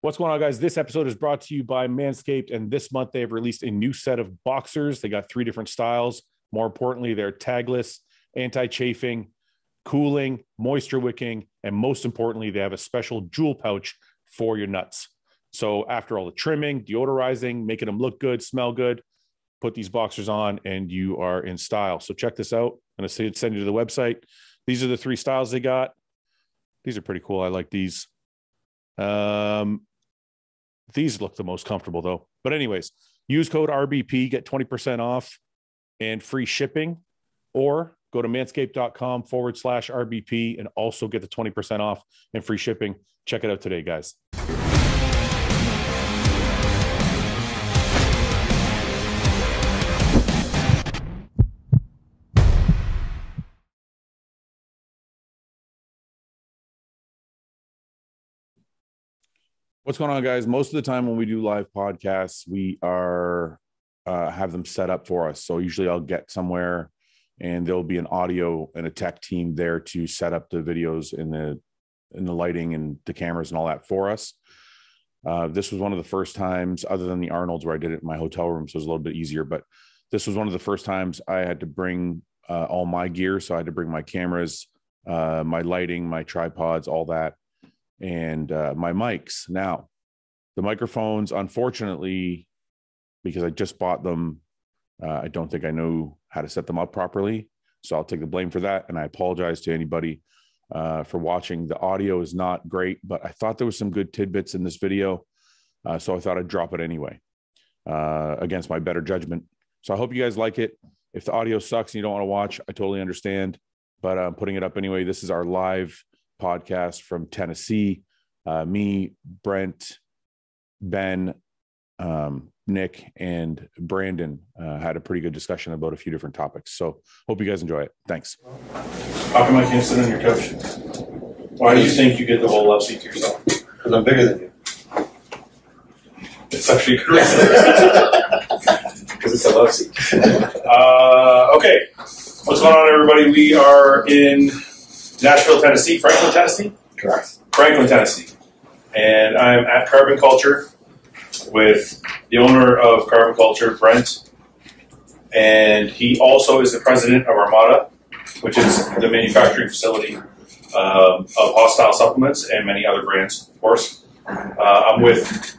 What's going on, guys? This episode is brought to you by Manscaped, and this month they have released a new set of boxers. They got 3 different styles. More importantly, they're tagless, anti-chafing, cooling, moisture wicking, and most importantly, they have a special jewel pouch for your nuts. So after all the trimming, deodorizing, making them look good, smell good, put these boxers on and you are in style. So check this out. I'm going to send you to the website. These are the 3 styles they got. These are pretty cool. I like these. These look the most comfortable though. But anyways, use code RBP, get 20% off and free shipping, or go to manscaped.com/RBP and also get the 20% off and free shipping. Check it out today, guys. What's going on, guys? Most of the time when we do live podcasts, we are have them set up for us. So usually I'll get somewhere and there'll be an audio and a tech team there to set up the videos and the lighting and the cameras and all that for us. This was one of the first times, other than the Arnold's where I did it in my hotel room, so it was a little bit easier, but this was one of the first times I had to bring all my gear. So I had to bring my cameras, my lighting, my tripods, all that, and my mics. Now, the microphones, unfortunately, because I just bought them, I don't think I know how to set them up properly. So I'll take the blame for that. And I apologize to anybody for watching. The audio is not great, but I thought there was some good tidbits in this video. So I thought I'd drop it anyway, against my better judgment. So I hope you guys like it. If the audio sucks and you don't want to watch, I totally understand, but I'm putting it up anyway. This is our live podcast from Tennessee. Me, Brent, Ben, Nick, and Brandon had a pretty good discussion about a few different topics. So hope you guys enjoy it. Thanks. How come I can't sit on your couch? Why do you think you get the whole love seat to yourself? Because I'm bigger than you. It's actually correct. Because it's a love seat. Okay. What's going on, everybody? We are in Nashville, Tennessee. Franklin, Tennessee? Correct. Franklin, Tennessee. And I'm at Carbon Culture with the owner of Carbon Culture, Brent. And he also is the president of Armada, which is the manufacturing facility of Hostile Supplements and many other brands, of course. I'm with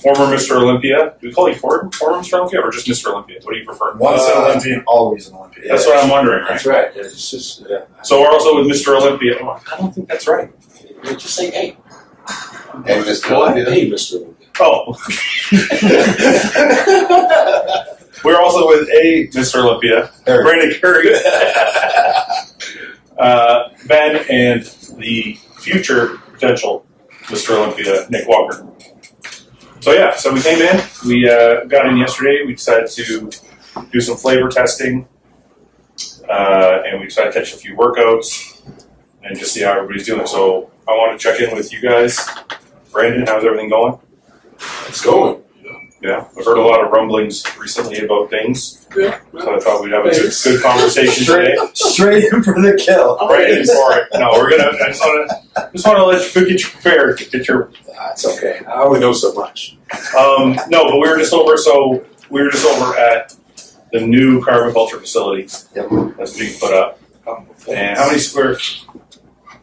former Mr. Olympia. Do we call you former Mr. Olympia or just Mr. Olympia? What do you prefer? Once an Olympian, always an Olympian. That's what I'm wondering, right? That's right. Yeah, it's just, yeah. So we're also with Mr. Olympia. Oh, I don't think that's right. You just say, hey. Hey, Mr. Olympia. Hey, Mr. Olympia. Oh. We're also with a Mr. Olympia, Brandon Curry, Ben, and the future potential Mr. Olympia, Nick Walker. So yeah, so we came in, we got in yesterday, we decided to do some flavor testing, and we decided to catch a few workouts and just see how everybody's doing. So I want to check in with you guys. Brandon, how's everything going? It's going. Yeah, I've heard a lot of rumblings recently about things, so I thought we'd have a good conversation today. Straight in for the kill. Right in for it. No, we're gonna. I just want to let you get you prepared. Get your. It's okay. I only know so much. No, but we were just over. So we were just over at the new Carbon Culture facility that's being put up. And how many square?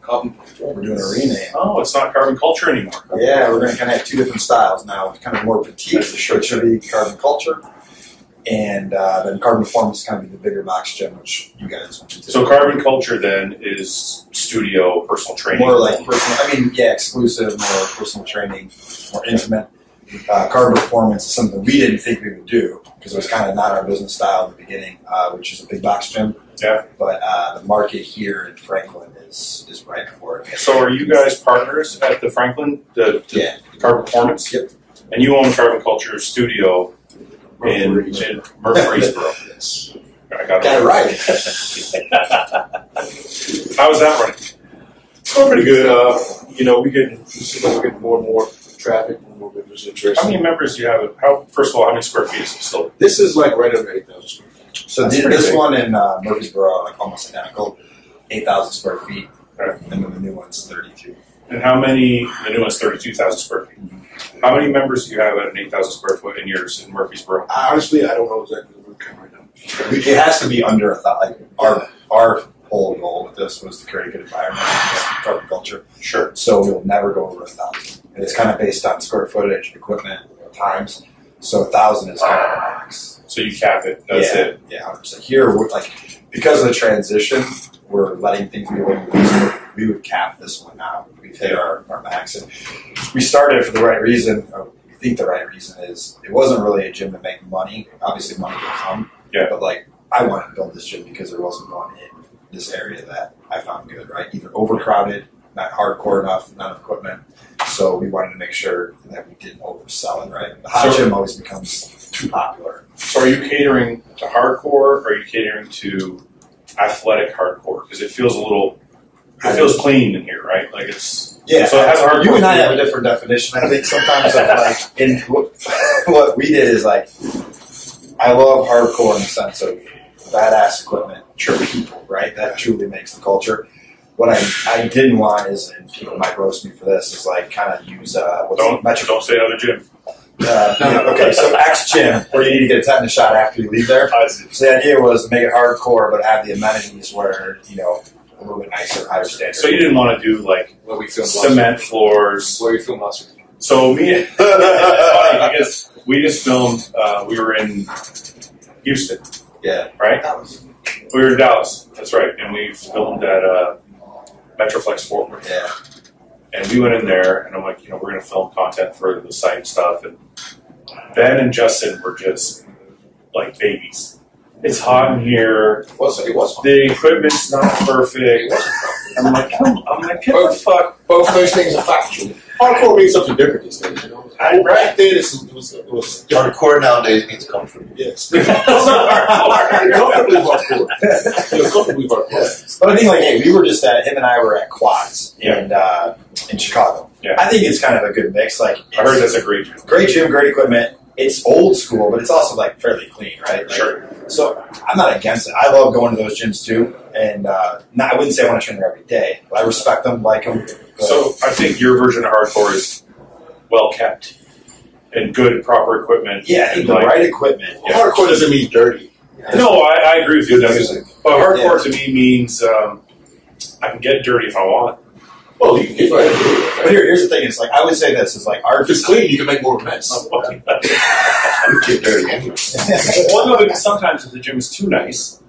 We're doing a rename. Oh, it's not Carbon Culture anymore. Yeah, we're going to kind of have 2 different styles now. Kind of more petite, which should be Carbon Culture, and then Carbon Performance is kind of the bigger box gym, which you guys want to do. So Carbon Culture then is studio personal training. More like personal. I mean, yeah, exclusive, more personal training, more intimate. Carbon Performance is something we didn't think we would do because it was kind of not our business style at the beginning, which is a big box gym. Yeah. But the market here in Franklin is right for it. So are you guys partners at the Franklin, the Carbon Performance? Yep. And you own Carbon Culture Studio in Murfreesboro. Yes. I got it right. How's that running? It's going pretty good. We're getting more and more traffic, more members interested. How many members do you have? First of all, how many square feet is the facility? This is like right under 8,000 square feet. So this one in Murfreesboro, like almost identical, 8,000 square feet, right. And then the new one's 32. And how many? The new one's 32,000 square feet. How many members do you have at an 8,000 square foot in yours in Murfreesboro? Honestly, I don't know exactly the root count right now. It has to be under 1,000. Like our whole goal with this was to create a good environment for carbon culture. Sure. So we'll never go over 1,000. And it's kind of based on square footage, equipment, times. So 1,000 is kind of the max. So you cap it. That's it. Yeah, 100%. Here, we're like, because of the transition, we're letting things be able to we would cap this one now. We've hit our max. And we started it for the right reason. We think the right reason is it wasn't really a gym to make money. Obviously, money will come. Yeah. But like, I wanted to build this gym because there wasn't one in this area that I found good, right? Either overcrowded, not hardcore enough, not enough equipment. So we wanted to make sure that we didn't oversell it, right? The hot gym always becomes too popular. So are you catering to hardcore, or are you catering to athletic hardcore? Because it feels feels clean in here, right? Like it's so it has a hardcore. You and I have a different definition. I think sometimes of like in what we did is like I love hardcore in the sense of badass equipment, true people, right? That truly makes the culture. What I didn't want is, and people might roast me for this, is like kind of use don't say another gym. Okay, so X gym where you need to get a tetanus shot after you leave there. So the idea was to make it hardcore, but have the amenities where a little bit nicer, higher standard. So you didn't want to do like cement floors. Where we film last week. So it's funny because we just filmed. We were in Houston. Yeah. Right. We were in Dallas. That's right, and we filmed at Metroflex Fort Worth. Yeah. And we went in there, and I'm like, we're going to film content for the site stuff. And Ben and Justin were just like babies. It's hot in here. It was. The equipment's not perfect. I'm like, get the fuck. Both those things are factual. Hardcore means something different these days, Back then, it was hardcore nowadays means comfort. Yes. Comfortably hardcore. But I think him and I were at Quads in Chicago. Yeah. I think it's kind of a good mix. Like I heard that's a great gym. Great gym, great equipment. It's old school, but it's also like fairly clean, right? Sure. So I'm not against it. I love going to those gyms too, and I wouldn't say I want to train there every day. But I respect them, like them. So I think your version of hardcore is well kept and good, proper equipment. Yeah, I think the right equipment. Yeah. Hardcore doesn't mean dirty. No, I agree with you. But hardcore to me means I can get dirty if I want. Well, you can get dirty. But here's the thing: is like I would say this is like if it's clean, you can make more of a mess. You get dirty anyway. Well, no, because sometimes if the gym is too nice,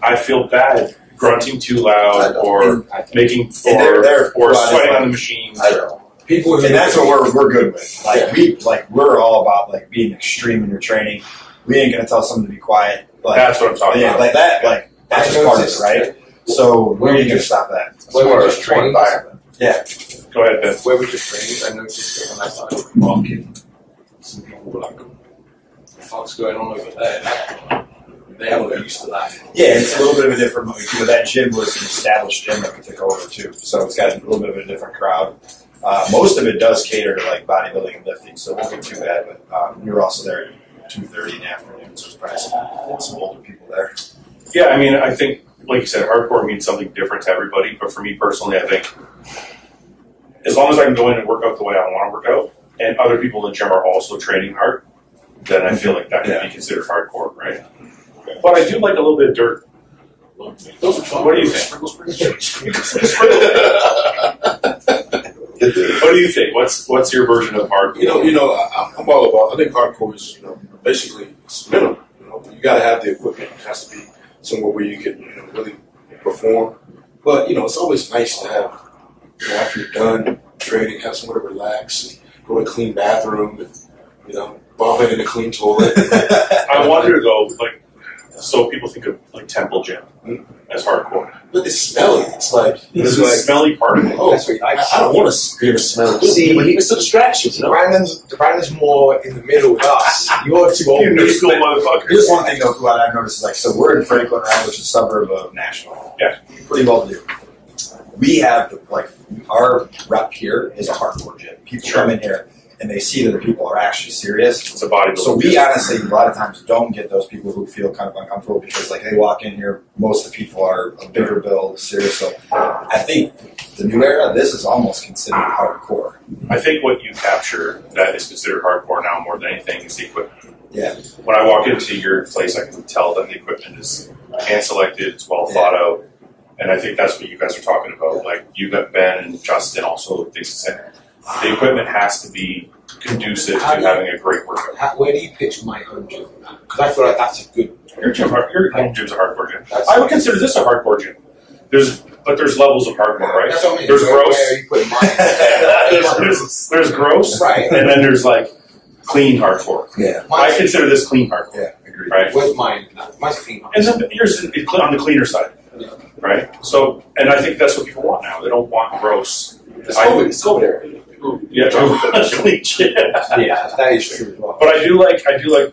I feel bad grunting too loud or making or sweating on the machines. People, and that's what we're good with. We're all about being extreme in your training. We ain't gonna tell someone to be quiet. That's what I'm talking about. That's just part of it, right? So where are you gonna stop that? Where just training environment. Yeah. Go ahead, Ben. Where we just training, I noticed that when I started walking, some people were like, "What's going on over there?" They haven't got used to that. Yeah, it's a little bit of a different. That gym was an established gym that we took over too, so it's got a little bit of a different crowd. Most of it does cater to bodybuilding and lifting, so it won't be too bad. But we were also there at 2:30 in the afternoon, so there's probably some older people there. Yeah, I mean, I think, like you said, hardcore means something different to everybody. But for me personally, I think as long as I can go in and work out the way I want to work out, and other people in the gym are also training hard, then I feel like that can be considered hardcore, right? But I do like a little bit of dirt. What do you think? What do you think? What's your version of hardcore? I'm all about. I think hardcore is basically it's minimum. You got to have the equipment. It has to be somewhere where you can really perform. But it's always nice to have after you're done training, have somewhere to relax, and go to a clean bathroom, and vomit in a clean toilet. I wonder though, so people think of Temple Gym as hardcore. But it's smelly. It's it's a smelly part of it. Oh, I don't want to hear the smell. See, it's a distraction. Brandon's more in the middle with us. You're too old. You new school motherfucker. Here's one thing though, Fouad, I've noticed so we're in Franklin, right, which is a suburb of Nashville. Yeah, pretty well to do. We have our rep here is a hardcore gym. People come in here and they see that the people are actually serious. It's a bodybuilding. So we honestly, a lot of times, don't get those people who feel kind of uncomfortable because, they walk in here, most of the people are a bigger build, serious. So I think the new era, this is almost considered hardcore. I think what you capture that is considered hardcore now more than anything is the equipment. Yeah. When I walk into your place, I can tell that the equipment is hand selected, it's well thought out, and I think that's what you guys are talking about. Like you got Ben and Justin also thinks the same. The equipment has to be conducive to having a great workout. Where do you pitch my home gym? Because I feel like that's a good. Your home gym's a hardcore gym. I would consider this a hardcore gym. But there's levels of hardcore, right? That's what I mean. There's gross. Where are you putting mine? there's gross, right? And then there's like clean hardcore. Yeah. I consider this clean hardcore. Yeah, agreed. Right. Where's mine? Mine's clean. And then yours is on the cleaner side, right? So, and I think that's what people want now. They don't want gross. It's COVID area. Yeah, clean shit. Yeah, that is true as well. But I do like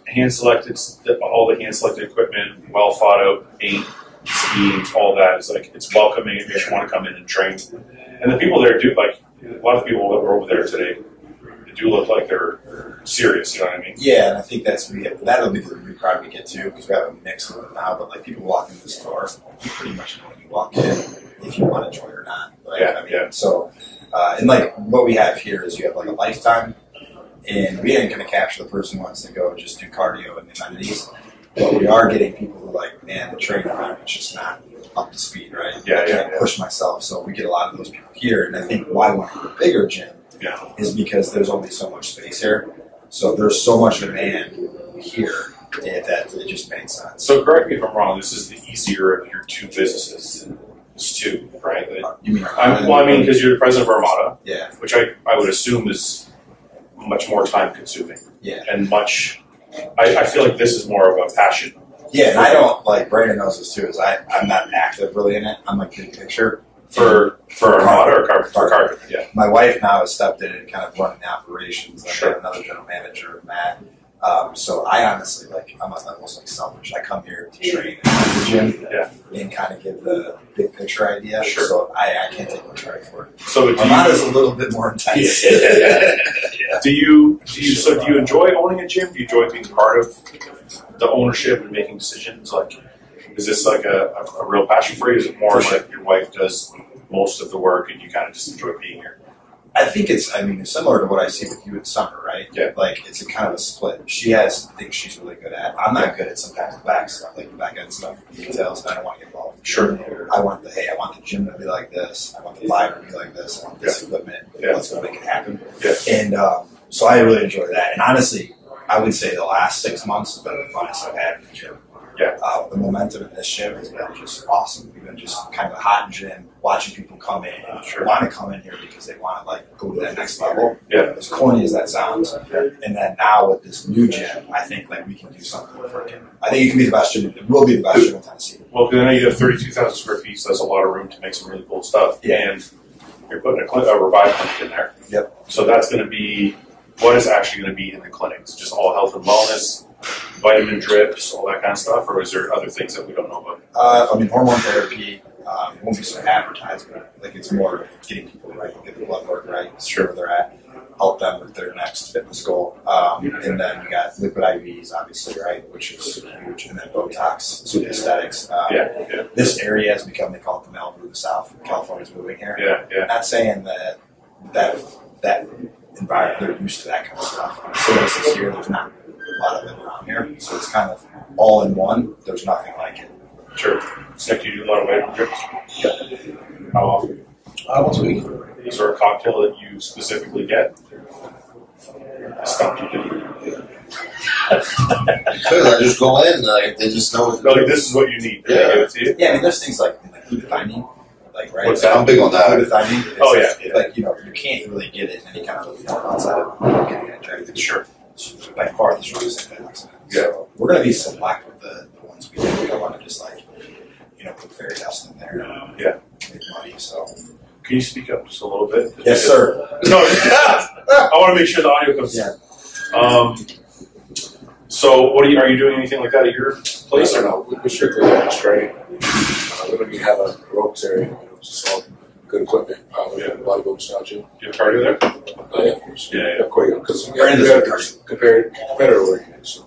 hand selected, all the hand selected equipment, well thought out, paint, schemes, all that is like it's welcoming. It makes you want to come in and train. And the people there do like a lot of the people that were over there today. They do look like they're serious. You know what I mean? Yeah, and I think that'll be the new crowd we get to because we have a mix of it now. But like people walk in the store, you pretty much know when you walk in if you want to join or not. Right? Yeah, I mean, so. And like what we have here is you have like a lifetime, and we ain't going to capture the person who wants to go just do cardio and amenities, but we are getting people who are like, man, the training environment's just not up to speed, right? I can't push myself, so we get a lot of those people here, and I think why we want a bigger gym is because there's only so much space here, so there's so much demand here that it just makes sense. So correct me if I'm wrong. This is the easier of your two businesses. It's two, right? You mean? I mean, because you're the president of Armada, yeah, which I would assume is much more time consuming, and much. I feel like this is more of a passion. Yeah, and I don't like Brandon knows this too. Is I'm not active really in it. I'm like big picture for Armada or Carpet. For Carpet, yeah. My wife now has stepped in and kind of running the operations. I have another general manager, Matt. So I honestly I'm almost like selfish. I come here to train at the gym and kind of give the big picture idea. Sure. So I can't take much credit for it. So Armada's a little bit more intense. Do you enjoy owning a gym? Do you enjoy being part of the ownership and making decisions? Like, is this like a real passion for you? Is it more like your wife does most of the work and you kind of just enjoy being here? I think it's similar to what I see with you in summer, right? Yeah. Like, it's a kind of a split. She has things she's really good at. I'm not good at sometimes the back stuff, like the back end stuff, details, and I don't want to get involved. Sure. I want the gym to be like this. I want the vibe to be like this. I want this equipment. Let's go make it happen. Yeah. And so I really enjoy that. And honestly, I would say the last 6 months has been the funnest I've had in the gym. Yeah. The momentum in this gym has been just awesome. We've been just kind of a hot gym, watching people come in and want to come in here because they want to like go to that next level. Yeah. As corny as that sounds. And then now with this new gym, I think like we can do something freaking. I think it can be the best gym. It will be the best gym in Tennessee. Well, because I know you have 32,000 square feet, so that's a lot of room to make some really cool stuff. Yeah. And you're putting a Revive clinic in there. Yep. So that's going to be what is actually going to be in the clinics? Just all health and wellness. Vitamin drips, all that kind of stuff, or is there other things that we don't know about? Hormone therapy. It won't be so advertisement. Like it's more of getting people right, get the blood work right, sure where they're at, help them with their next fitness goal. And then you got liquid IVs, obviously, right, which is huge, and then Botox, super aesthetics. This area has become, they call it the Malibu of the South. California's moving here. Yeah. Not saying that environment, they're used to that kind of stuff. So this is here, there's not a lot of it around here, so it's kind of all in one. There's nothing like it. Sure. Nick, do you do a lot of vitamin drips? Yeah. How often? Once a week. Is there a cocktail that you specifically get? Stuff you do. Because I just go in, like they just know. Like this is what you need. Yeah. Give it to you. Yeah, I mean, there's things like glutathione, like right. What's that? I'm big on that. Glutathione. Oh yeah. Like you can't really get it in any kind of form outside of getting it injected. Sure. It's by far the strongest antioxidant. Yeah. So we're going to be select with the ones we do. We don't want to just put fairy dust in there. Yeah. Make money. So. Can you speak up just a little bit? Yes, sir. No, I want to make sure the audio comes. Yeah. So, are you doing anything like that at your place or no? We're strictly just training. We don't even have a aerobics area. Just all good equipment. We have a bodybuilding style gym. Do you have cardio there? Oh, yeah, of course. Yeah. Quite young. Because Brandon's competitor. So,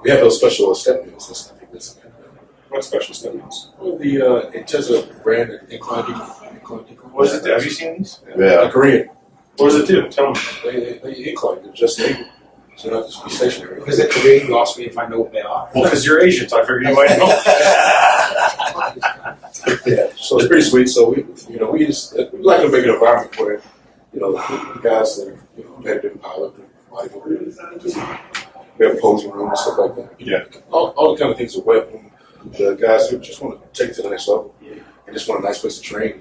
we have those special step meals. I think that's What special studies? well, the Intesa brand incline decline. What is it? Have you seen these? Yeah. Korean. What does it do? Tell me. They incline. They're just able. So not just be stationary. Is it Korean? You asked me if I know what they are. Well, because you're Asian, so I figured you might know. Yeah, so it's pretty sweet. So we just we like to make an environment where the guys that are competitive pilot, we have a posing room and stuff like that. Yeah, all the kind of things are wet. The guys who just want to take it to the next level and just want a nice place to train.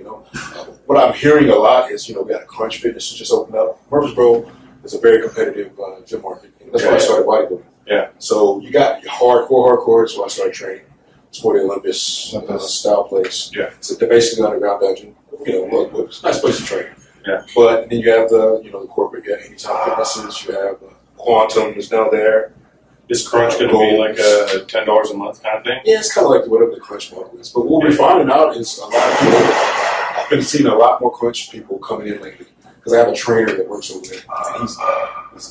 What I'm hearing a lot is we got a Crunch Fitness that just opened up. Murfreesboro is a very competitive gym market. That's why I started bodybuilding. Yeah. So you got your hardcore. That's why I started training. It's more the Olympus style place. Yeah. So they're basically underground dungeon. It's a nice place to train. Yeah. But then you have the corporate. You have Anytime Fitnesses. You have Quantum is now there. Is Crunch going to be like a $10 a month kind of thing? Yeah, it's kind of like whatever the Crunch model is. But what we're finding out is a lot of people. I've been seeing a lot more Crunch people coming in lately because I have a trainer that works over there. And it's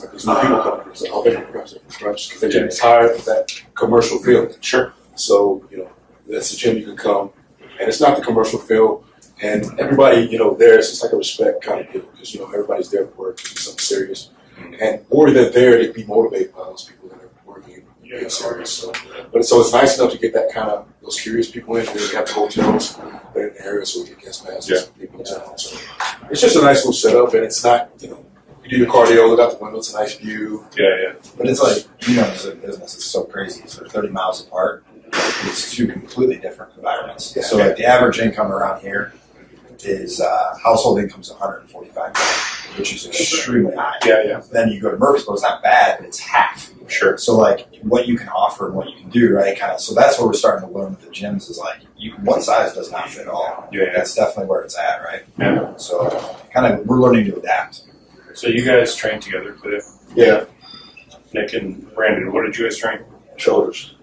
like these new people coming in. It's like, they're from Crunch because they're getting tired of that commercial feel. Sure. So that's the gym you can come, and it's not the commercial feel. And everybody there, it's just like a respect kind of deal because everybody's there for work, to do something serious, or they're there to be motivated by those people that are working being serious. So it's nice enough to get that kind of those curious people in. We have the hotels that are in the area, so we get guest passes for people in town. So it's just a nice little setup, and it's not you do your cardio, look out the window, it's a nice view. Yeah. But it's like as a business, it's so crazy. So they're 30 miles apart. It's two completely different environments. Yeah. So like the average income around here is household income is $145,000, which is extremely high. Yeah. Then you go to Murfreesboro, it's not bad, but it's half. Sure. So like what you can offer and what you can do, right? So that's what we're starting to learn with the gyms is like one size does not fit all. Yeah. That's definitely where it's at, right? Yeah. So kind of we're learning to adapt. So you guys train together today? Yeah. Nick and Brandon, what did you guys train? Shoulders.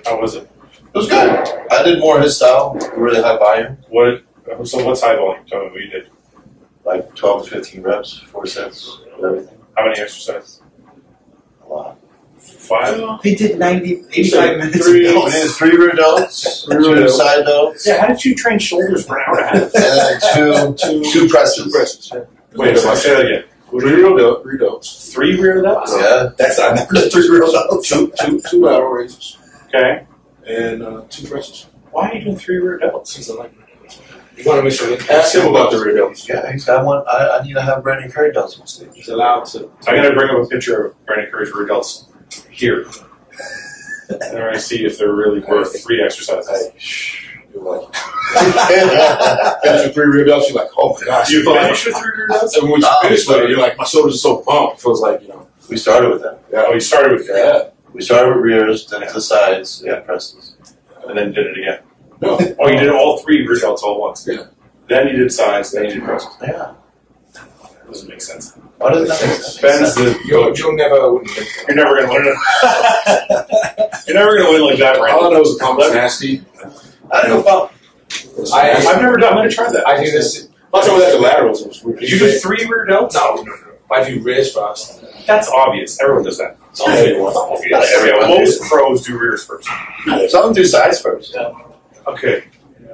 How was it? It was good. I did more his style, really high volume, So what's high volume? Tell me what you did. like 12 to 15 reps, 4 sets, everything. How many exercises? A lot. 5? They did 85 minutes. We did 3 rear delts, 2 side delts, Yeah, how did you train shoulders for an hour and a half? and then two presses. Wait, so say that again. 3 rear delts. 3 rear delts? Yeah. That's I've never done 3 real delts. Two lateral raises. Okay. And 2 presses. Why are you doing 3 rear delts? Since I like rear delts. You want to make sure ask him about the rear delts. Yeah, I need to have Brandon Curry delts on stage. He's allowed to. I'm going to bring up a picture of Brandon Curry's rear delts here. And we're going to see if they're really worth 3 exercises. Hey, shh. You're like, finish with 3 rear delts, you're like, oh my gosh. You finish with 3 rear delts? And when you finish with it, you're like, my shoulders are so pumped. It feels like, We started with that. Yeah. Oh, you started with 3. Yeah. We started with rears, then to the sides, and presses. And then did it again. No. Oh, you did all 3 rear delts all at once. Yeah. Then you did sides, then you did presses. Yeah. Doesn't make sense. Why does that make sense? Ben's the coach. You'll never win. You're never going to win it. You're never going to win like that, All Brandon. I know is the pump's nasty. I don't know about. I've never done. I'm going to try that. I do this. I'll tell you that the laterals was weird. Did you do 3 rear delts? No. I do rears first. That's obvious. Everyone does that. It's Everyone. obvious. Not everyone Most pros do rears first. Some do sides first. Okay.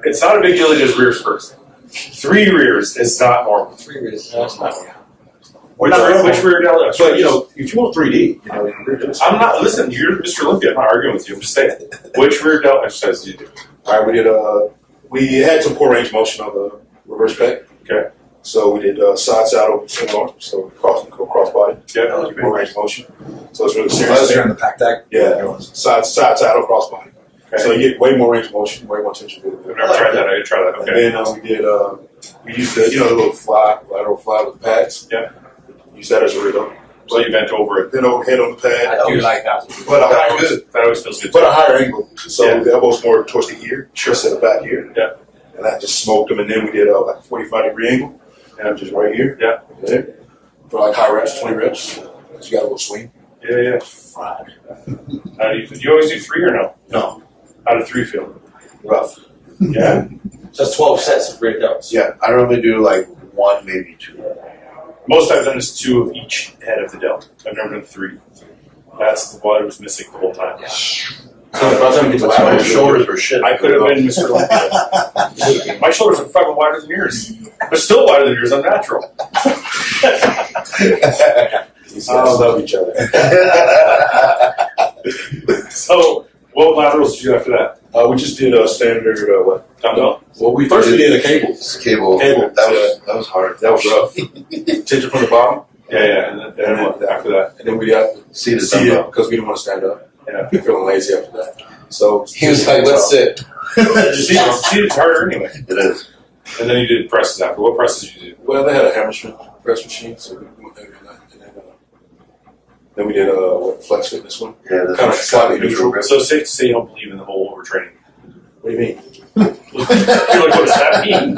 It's not a big deal to do rears first. 3 rears is not normal. 3 rears. That's not normal. Which rear delt? But, if you want 3D, rear delts. I'm not, listen, you're Mr. Olympia. I'm not arguing with you. I'm just saying. Which rear delt exercise do you do? All right, we had some poor range of motion on the reverse pec. Okay. So we did side saddle similar, so cross body. Yeah. Poor range of motion. So it's really Those serious. are in the pack deck. Yeah. Side saddle cross body. Okay. So you get way more range of motion, way more tension. I've never tried that. I could try that. Okay. And then we did, we used the little lateral fly with the pads. Yeah. Use that as a rear delt. So you bent over it. Then overhead on the pad. I do like that. But That always feels good. But a higher angle. So Yeah. the elbow's more towards the ear, chest at the back here. Yeah. And I just smoked them, and then we did like a 45-degree angle. Yeah. Just right here. Yeah. There. For like high reps, 20 reps. So you got a little swing. Yeah. Fried. How do you always do 3 or no? No. How did 3 feel? Rough. Yeah. So that's 12 sets of rear delts. Yeah, I normally do like 1, maybe 2. Most I've done is 2 of each head of the delt. I've never done 3. That's what I was missing the whole time. So by the time you get to That's why my lateral, shoulders were shit. I could have been Mr. Olympia. My shoulders are fucking wider than yours. They're still wider than yours. I'm natural. These guys love each other. So, what laterals did you do after that? We just did a standard Dumbbell? Well, we did a cable. Cable. That was hard. That was rough. Tension from the bottom. Yeah. And then what after that? And then we got Seated seated because we didn't want to stand up. Yeah. We feeling lazy after that. So He was like, let's sit. Seated's harder anyway. It is. And then you did presses after. What presses did you do? Well, they had a hammer strength press machine, so we went there and then we did flex fitness one. Yeah, Kind of like slightly neutral. So it's safe to say you don't believe in the whole overtraining. What do you mean? You're like, what does that mean?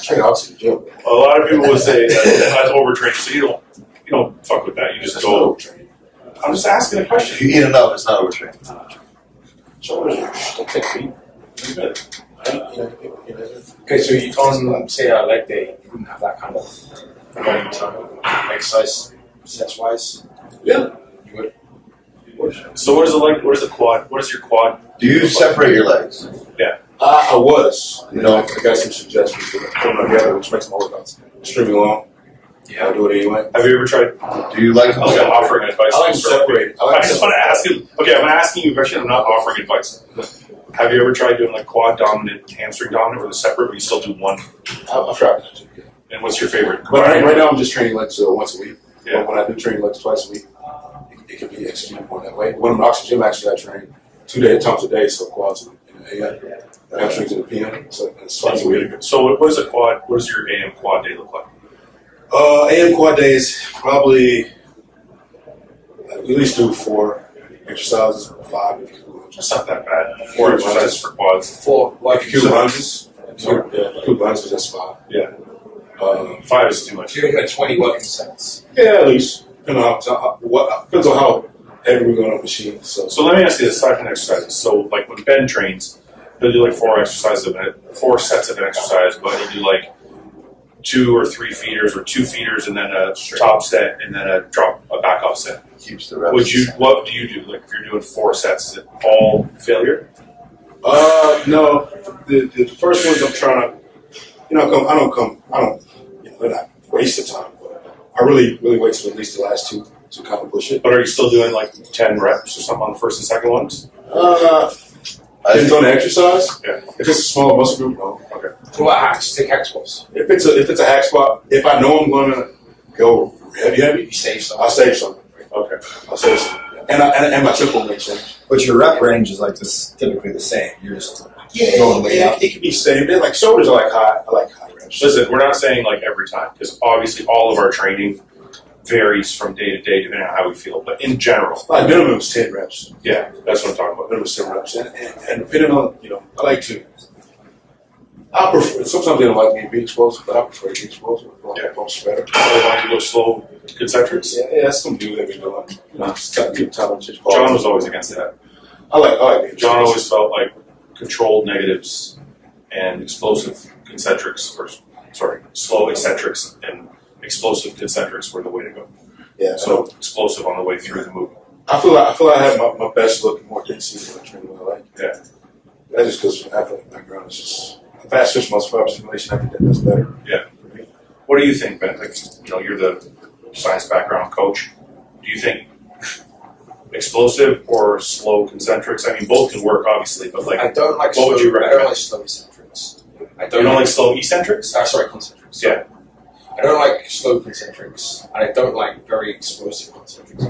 Train oxygen gym. A lot of people would say that's overtraining, so you don't fuck with that. You just go. I'm just asking a If question. you eat enough, it's not overtraining. Don't take meat. Okay, so you on say a leg day, you wouldn't have that kind of volume time exercise sets wise. Yeah. You would. So what is it like? What is the quad? What is your quad? Do you separate your legs? Yeah. I was. I got some suggestions for putting them together, which makes my workouts extremely long. Yeah, I'll do it anyway. Have you ever tried? Do you like? I'm offering advice. I like to separate. I just want to ask you. Okay, I'm asking you a question. I'm not offering advice. Have you ever tried doing like quad dominant, hamstring dominant, where they're separate, but you still do one? I've tried that too. Yeah. And what's your favorite? But right now I'm just training legs once a week. Yeah. But when I do train legs twice a week, it can be executed more that way. When I'm in oxygen gym, actually I train 2 times a day, so quads in the AM, hamstrings in the PM. So it's twice a week. So what is a quad? What does your AM quad day look like? AM quad days probably at least do 4 exercises, 5 if you want. That's not that bad. 4 exercises for quads. 4 like Cube lunges. Cube lunges, that's 5. Yeah. 5 is too much. you're doing 20 working sets. Yeah, at least. Depends on how heavy we're going on the machine. So let me ask you this: aside from exercises, so like when Ben trains, he'll do like 4 exercises a minute, 4 sets of an exercise, but he'll do like 2 or 3 feeders or 2 feeders and then a top set and then a back off set. Keeps the reps. What do you do? Like if you're doing 4 sets, is it all failure? No. The first ones I'm trying to, they're not waste of time, but I really wait till at least the last 2 to kind of push it. But are you still doing like 10 reps or something on the first and second ones? Depends on the exercise. Yeah. If it's a small muscle group, no. Okay. So what hacks? Take hack squats. If it's a hack squat, if I know I'm going to go heavy, You save some. I'll save some. Okay. I'll save some. And my tempo may change. But your rep range is like this, typically the same. You're just going way up. It can be saved. Like shoulders are like high. I like high reps. Listen, we're not saying like every time because obviously all of our training varies from day to day depending on how we feel. But in general, Like minimum is 10 reps. yeah, that's what I'm talking about. Minimum is 10 reps. And depending on, I prefer, sometimes they don't like me to be explosive, but I prefer to be explosive. Yeah. Pumps better. I want you to go slow concentrics. Yeah, that's some dude that we doing. Just trying to keep time on John was always against that. I like being John explosive. always felt like controlled negatives and explosive concentrics, or sorry, slow eccentrics and explosive concentrics were the way to go. Yeah, So explosive on the way through the movement. I feel like I have my best look and more density when I train what I like. Yeah. That's just because from athletic background, it's just fast twitch muscle fiber stimulation. I think that's better. Yeah. For me. What do you think, Ben? Like, you're the science background coach. Do you think explosive or slow concentrics? I mean, both can work, obviously, but like, I don't like what would you I recommend? don't like slow eccentrics. I You don't like slow eccentrics? sorry, concentrics. Yeah. I don't like slow concentrics, and I don't like very explosive concentrics.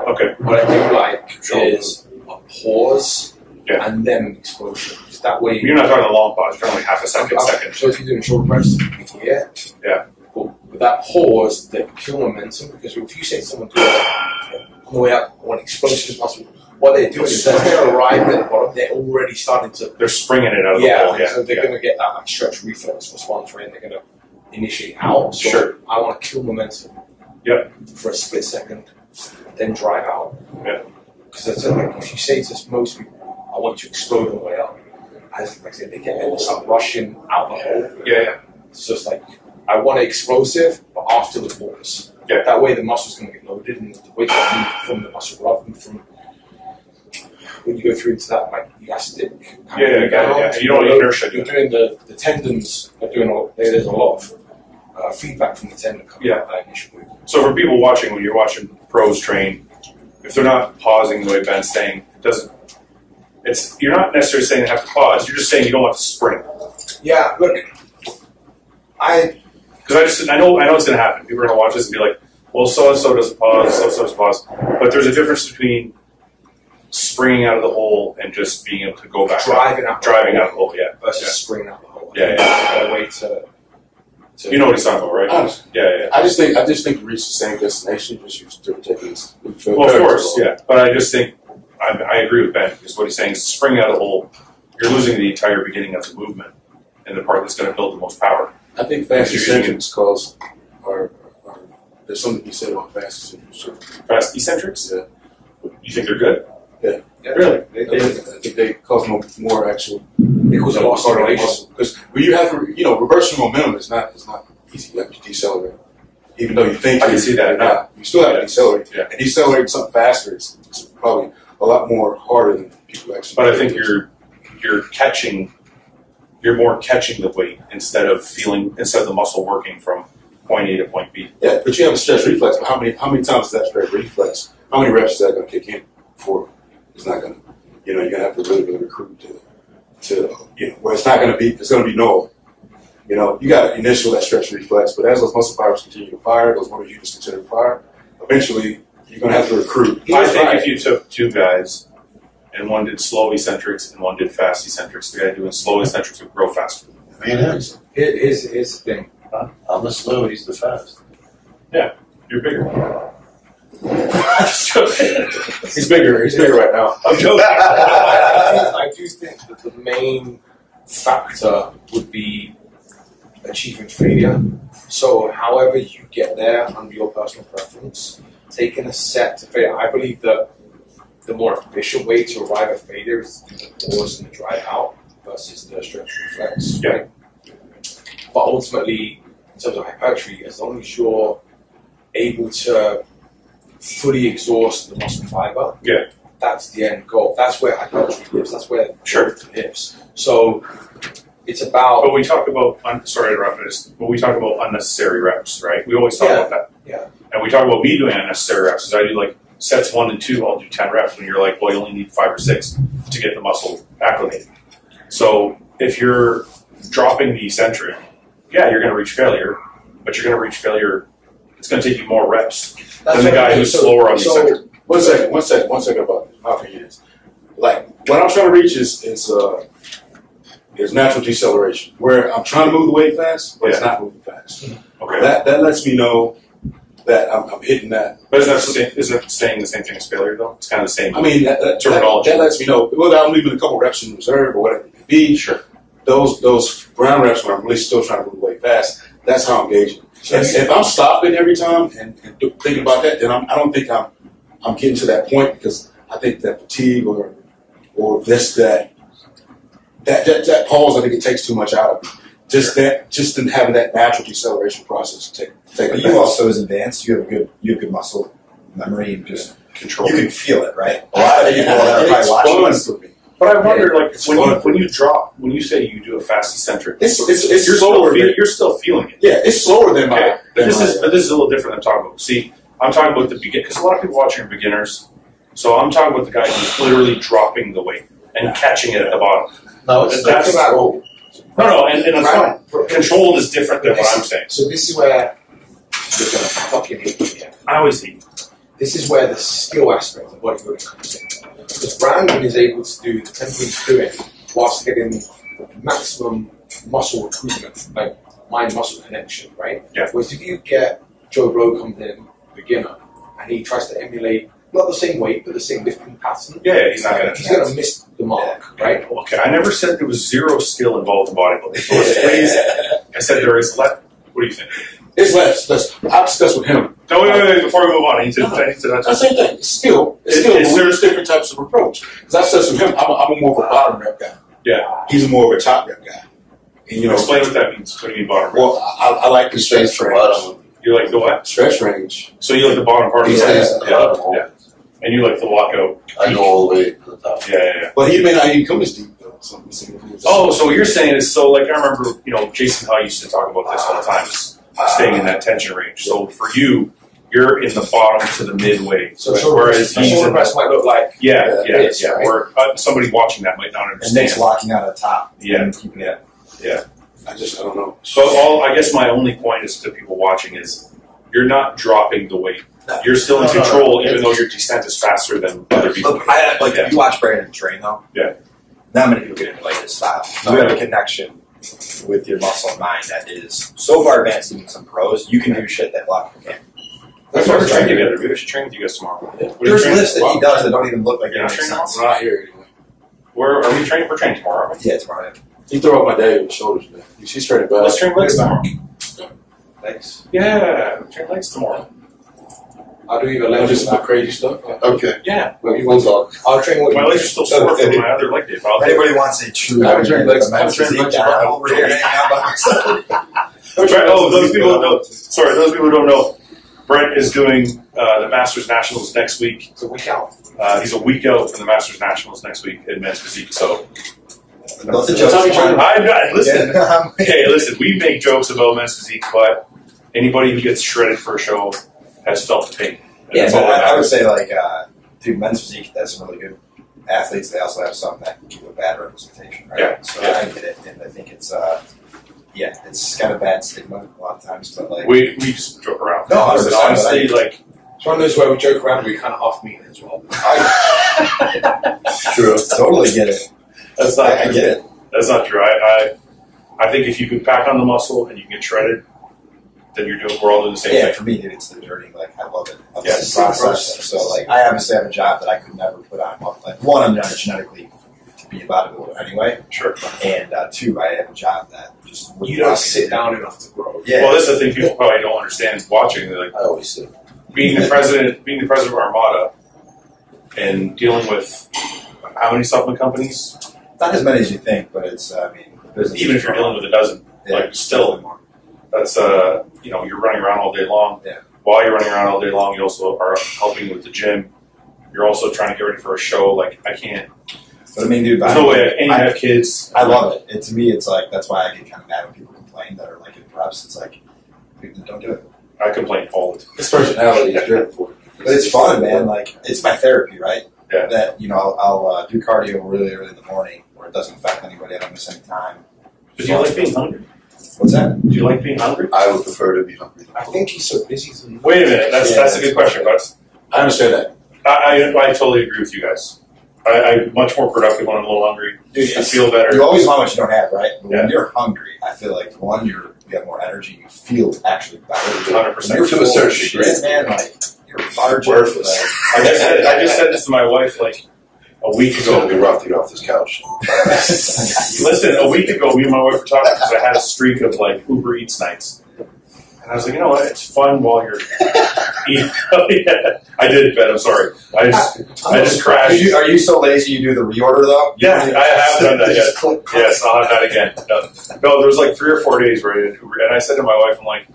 Okay. What I do like Sure. is a pause Yeah. and then an explosion. Because that way, You're not talking a long pause. You're talking like half a second. So if you're doing short press, yeah. But with that pause, the pure momentum, because if you say to someone, on the way up, I want explosive muscle, what they're doing is as they're arriving at the bottom, they're already starting to. They're springing it out of the hole. Yeah. So they're going to get that like stretch reflex response rate, and they're going to initiate out. So Sure. I want to kill momentum. Yep. For a split second, then drive out. Yeah. Because I said, like, if you say to most people, I want you to explode on the way up, as like I said, they start rushing out the hole. Yeah. It's just like, I want it explosive, but after the pause. Yeah. That way the muscle's going to get loaded and the weight's going to move from the muscle rather than from when you go through into that like elastic Yeah, you don't want inertia. You're doing the tendons are doing there's a lot of feedback from the tender coming out that initial week. So for people watching, when you're watching pros train, if they're not pausing the way Ben's saying, you're not necessarily saying they have to pause. You're just saying you don't want to spring. Yeah, look, I know it's going to happen. People are going to watch this and be like, well, so and so doesn't pause, so and so doesn't pause. But there's a difference between springing out of the hole and just being able to go back, driving out the hole, versus springing out the hole. Yeah. Way to you know what he's talking about, right? Honestly. Yeah. I just think to reach the same destination, just use different techniques. Well, of course, yeah. But I just think I agree with Ben because what he's saying is spring out of the hole, you're losing the entire beginning of the movement and the part that's going to build the most power. I think fast eccentrics there's something to be said about fast eccentrics. Fast eccentrics? Yeah. You think they're good? Yeah. Really? I think they cause more actual. It cause a loss of relation. Because when you have reversing momentum is not easy. You have to decelerate. Even though you think I can see that. Not, you still have to decelerate. Yeah. And decelerating something faster is probably a lot more harder than people actually. But I think you're more catching the weight instead of the muscle working from point A to point B. Yeah, but you have a stretch reflex. But how many times is that stretch reflex? How many reps is that going to kick in before it's not going to? You're going to have to really recruit to where it's not going to be. It's going to be normal. You got to initial that stretch reflex, but as those muscle fibers continue to fire, those motor units continue to fire. Eventually, you're going to have to recruit. I think if you took two guys and one did slow eccentrics and one did fast eccentrics, the guy doing slow eccentrics would grow faster. Here's the thing. I'm the slow, he's the fast. Yeah, you're bigger. He's bigger. He's bigger right now. I'm joking. I do think that the main factor would be achieving failure. So, however you get there under your personal preference, taking a set to failure. I believe that the more efficient way to arrive at failure is the pause and the drive out versus the stretch reflex. Yeah. Right? But ultimately, in terms of hypertrophy, as long as you're able to fully exhaust the muscle fiber, that's the end goal. That's where hypertrophy lives. That's where it lives. So it's about. But we talk about. Sorry to interrupt this. But we talk about unnecessary reps, right? We always talk about that. Yeah. And we talk about me doing unnecessary reps. Because I do like sets 1 and 2. I'll do 10 reps. When you're like, well, you only need 5 or 6 to get the muscle acclimated. So if you're dropping the eccentric, you're going to reach failure. But you're going to reach failure. It's going to take you more reps than the guy who's slower on the eccentric. One second about this. My opinion is, like, what I'm trying to reach is natural deceleration, where I'm trying to move the weight fast, but it's not moving fast. Okay. That lets me know that I'm hitting that. But isn't that saying the same thing as failure, though? It's kind of the same terminology. That lets me know, whether I'm leaving a couple reps in reserve or whatever it may be. Sure. Those ground reps when I'm really still trying to move the weight fast, that's how I'm gauging. If I'm stopping every time and thinking about that, then I don't think I'm getting to that point, because I think that fatigue or that pause, I think it takes too much out of me. Just in having that natural deceleration process take But you also, as advanced, you have good muscle memory and just control. You can feel it, right? A lot of people that are probably watching this with me. But I wonder, when you say you do a fast eccentric, it's you're still feeling it. Yeah, it's slower than mine. But this is a little different than I'm talking about. See, I'm talking about the beginner, because a lot of people watching are beginners. So I'm talking about the guy who's literally dropping the weight and catching it at the bottom. No, that's and that's fine. Controlled is different than what I'm saying. So this is where you're going to fucking hate me. I always hate. This is where the skill aspect of bodybuilding comes in. Because Brandon is able to do the tempo he's doing whilst getting maximum muscle recruitment, like mind-muscle connection, right? Yeah. Whereas if you get Joe Blow comes in, beginner, and he tries to emulate not the same weight but the same lifting pattern, he's going to miss the mark, right? Okay, I never said there was zero skill involved in bodybuilding. So I said there is less. What do you think? It's less. I'll discuss with him. No, wait. Before we move on, I need to. That's the same thing. It's skill. There's different types of approach. Because I said to him, I'm a more of a bottom rep guy. Yeah. He's a more of a top rep guy. And, explain what that means. What do you mean bottom rep? Well, I like the stretch range. You like the what? Stretch range. So you like the bottom part of the yeah. And you like the lockout. I go all the way to the top. Yeah. But he may not even come as deep though. So what you're saying is, so like I remember, Jason High used to talk about this all the time. staying in that tension range. So for you, you're in the bottom to the midway. So whereas the shoulder press might look like yeah. right? Where somebody watching that might not And understand. Nick's locking out at top. Yeah. And keeping it. Yeah. I don't know. So I guess my only point is to people watching is you're not dropping the weight. You're still in control, even though your descent is faster than other people. Look, if you watch Brandon train though, not many people get into like this style. You have a connection with your muscle and mind that is so far advanced. Even some pros, you can do shit that a lot of people can't. That's why we're training together. Maybe we should train with you guys tomorrow. There's lists that he does that don't even look like they make sense. I'm not here anyway. Are we training? We're training tomorrow. Aren't we? Yeah, tomorrow. You throw up my daddy with shoulders, man. She's training bad. Let's train legs tomorrow. Thanks. Yeah, we'll train legs tomorrow. I'll do even Like, legs. just the crazy stuff. Okay. Yeah. Well, you want to talk. I'll train with My legs are still sore from my other leg day. If anybody wants a true I haven't trained legs. men's physique guy over here hanging out by myself. Those people don't know. Sorry, those people who don't know. Brent is doing the Masters Nationals next week. It's a week out. He's a week out from the Masters Nationals next week in men's physique. So, Lots of jokes. listen. Okay, listen. We make jokes about men's physique, but anybody who gets shredded for a show has felt the pain. And Yeah, that's but all that I would matters. say like, dude, men's physique has some really good athletes. They also have some that give a bad representation, right? Yeah. So Yeah. I get it, and I think it's it's got a bad stigma a lot of times, but like We just joke around. No, 100%, honestly, like It's one of those where we joke around, we kind of off meat as well. true, totally get it. that's not. I get it. That's not true. I think if you can pack on the muscle and you can get shredded, then we're all doing the same Yeah, thing. for me, dude, it's the journey. Like, I love it. I love Yes. the process. So, like, I obviously have a job that I could never put on. Like, one, I'm not genetically to be a bodybuilder anyway, Sure. and two, I have a job that just You don't sit down enough to grow. Yeah. Well, this is the thing people probably don't understand is watching. They're like, I always say. being the president of Armada and dealing with how many supplement companies? Not as many as you think, but it's, I mean, business Even is if you're growing. dealing with a dozen, Yeah, like still, more. that's you're running around all day long. Yeah. While you're running around all day long, you also are helping with the gym. You're also trying to get ready for a show. Like I can't. But I mean, dude, There's no way. And you have kids. I love it. To me, it's like, that's why I get kind of mad when people complain that are like in preps. It's like, people don't do it. I complain all the time. His personality is driven for it. But it's fun, man. Like, it's my therapy, right? Yeah. That, I'll do cardio really early in the morning where it doesn't affect anybody. I don't miss any time. Do you like being hungry? What's that? Do you like being hungry? I would prefer to be hungry. I think he's so busy. Wait a minute. That's a good question, but I understand that. I totally agree with you guys. I'm much more productive when I'm a little hungry. Dude, I feel better. You always want what you don't have, right? But Yeah. when you're hungry, I feel like, one, you have more energy. You feel actually better. 100%. When you're To a full of certain shit, degree. man, like, you're lethargic. Worthless. Like, I just said this to my wife like a week It's going to ago. be rough to get off this couch. Listen, a week ago, me and my wife were talking because I had a streak of like Uber Eats nights. And I was like, you know what? It's fun while you're eating. Yeah, I did, Ben. I'm sorry. I just crashed. Are you so lazy you do the reorder, though? Yeah, I have done that. Yes, yes, I'll have that again. No, there was like 3 or 4 days where I did Uber, and I said to my wife, I'm like,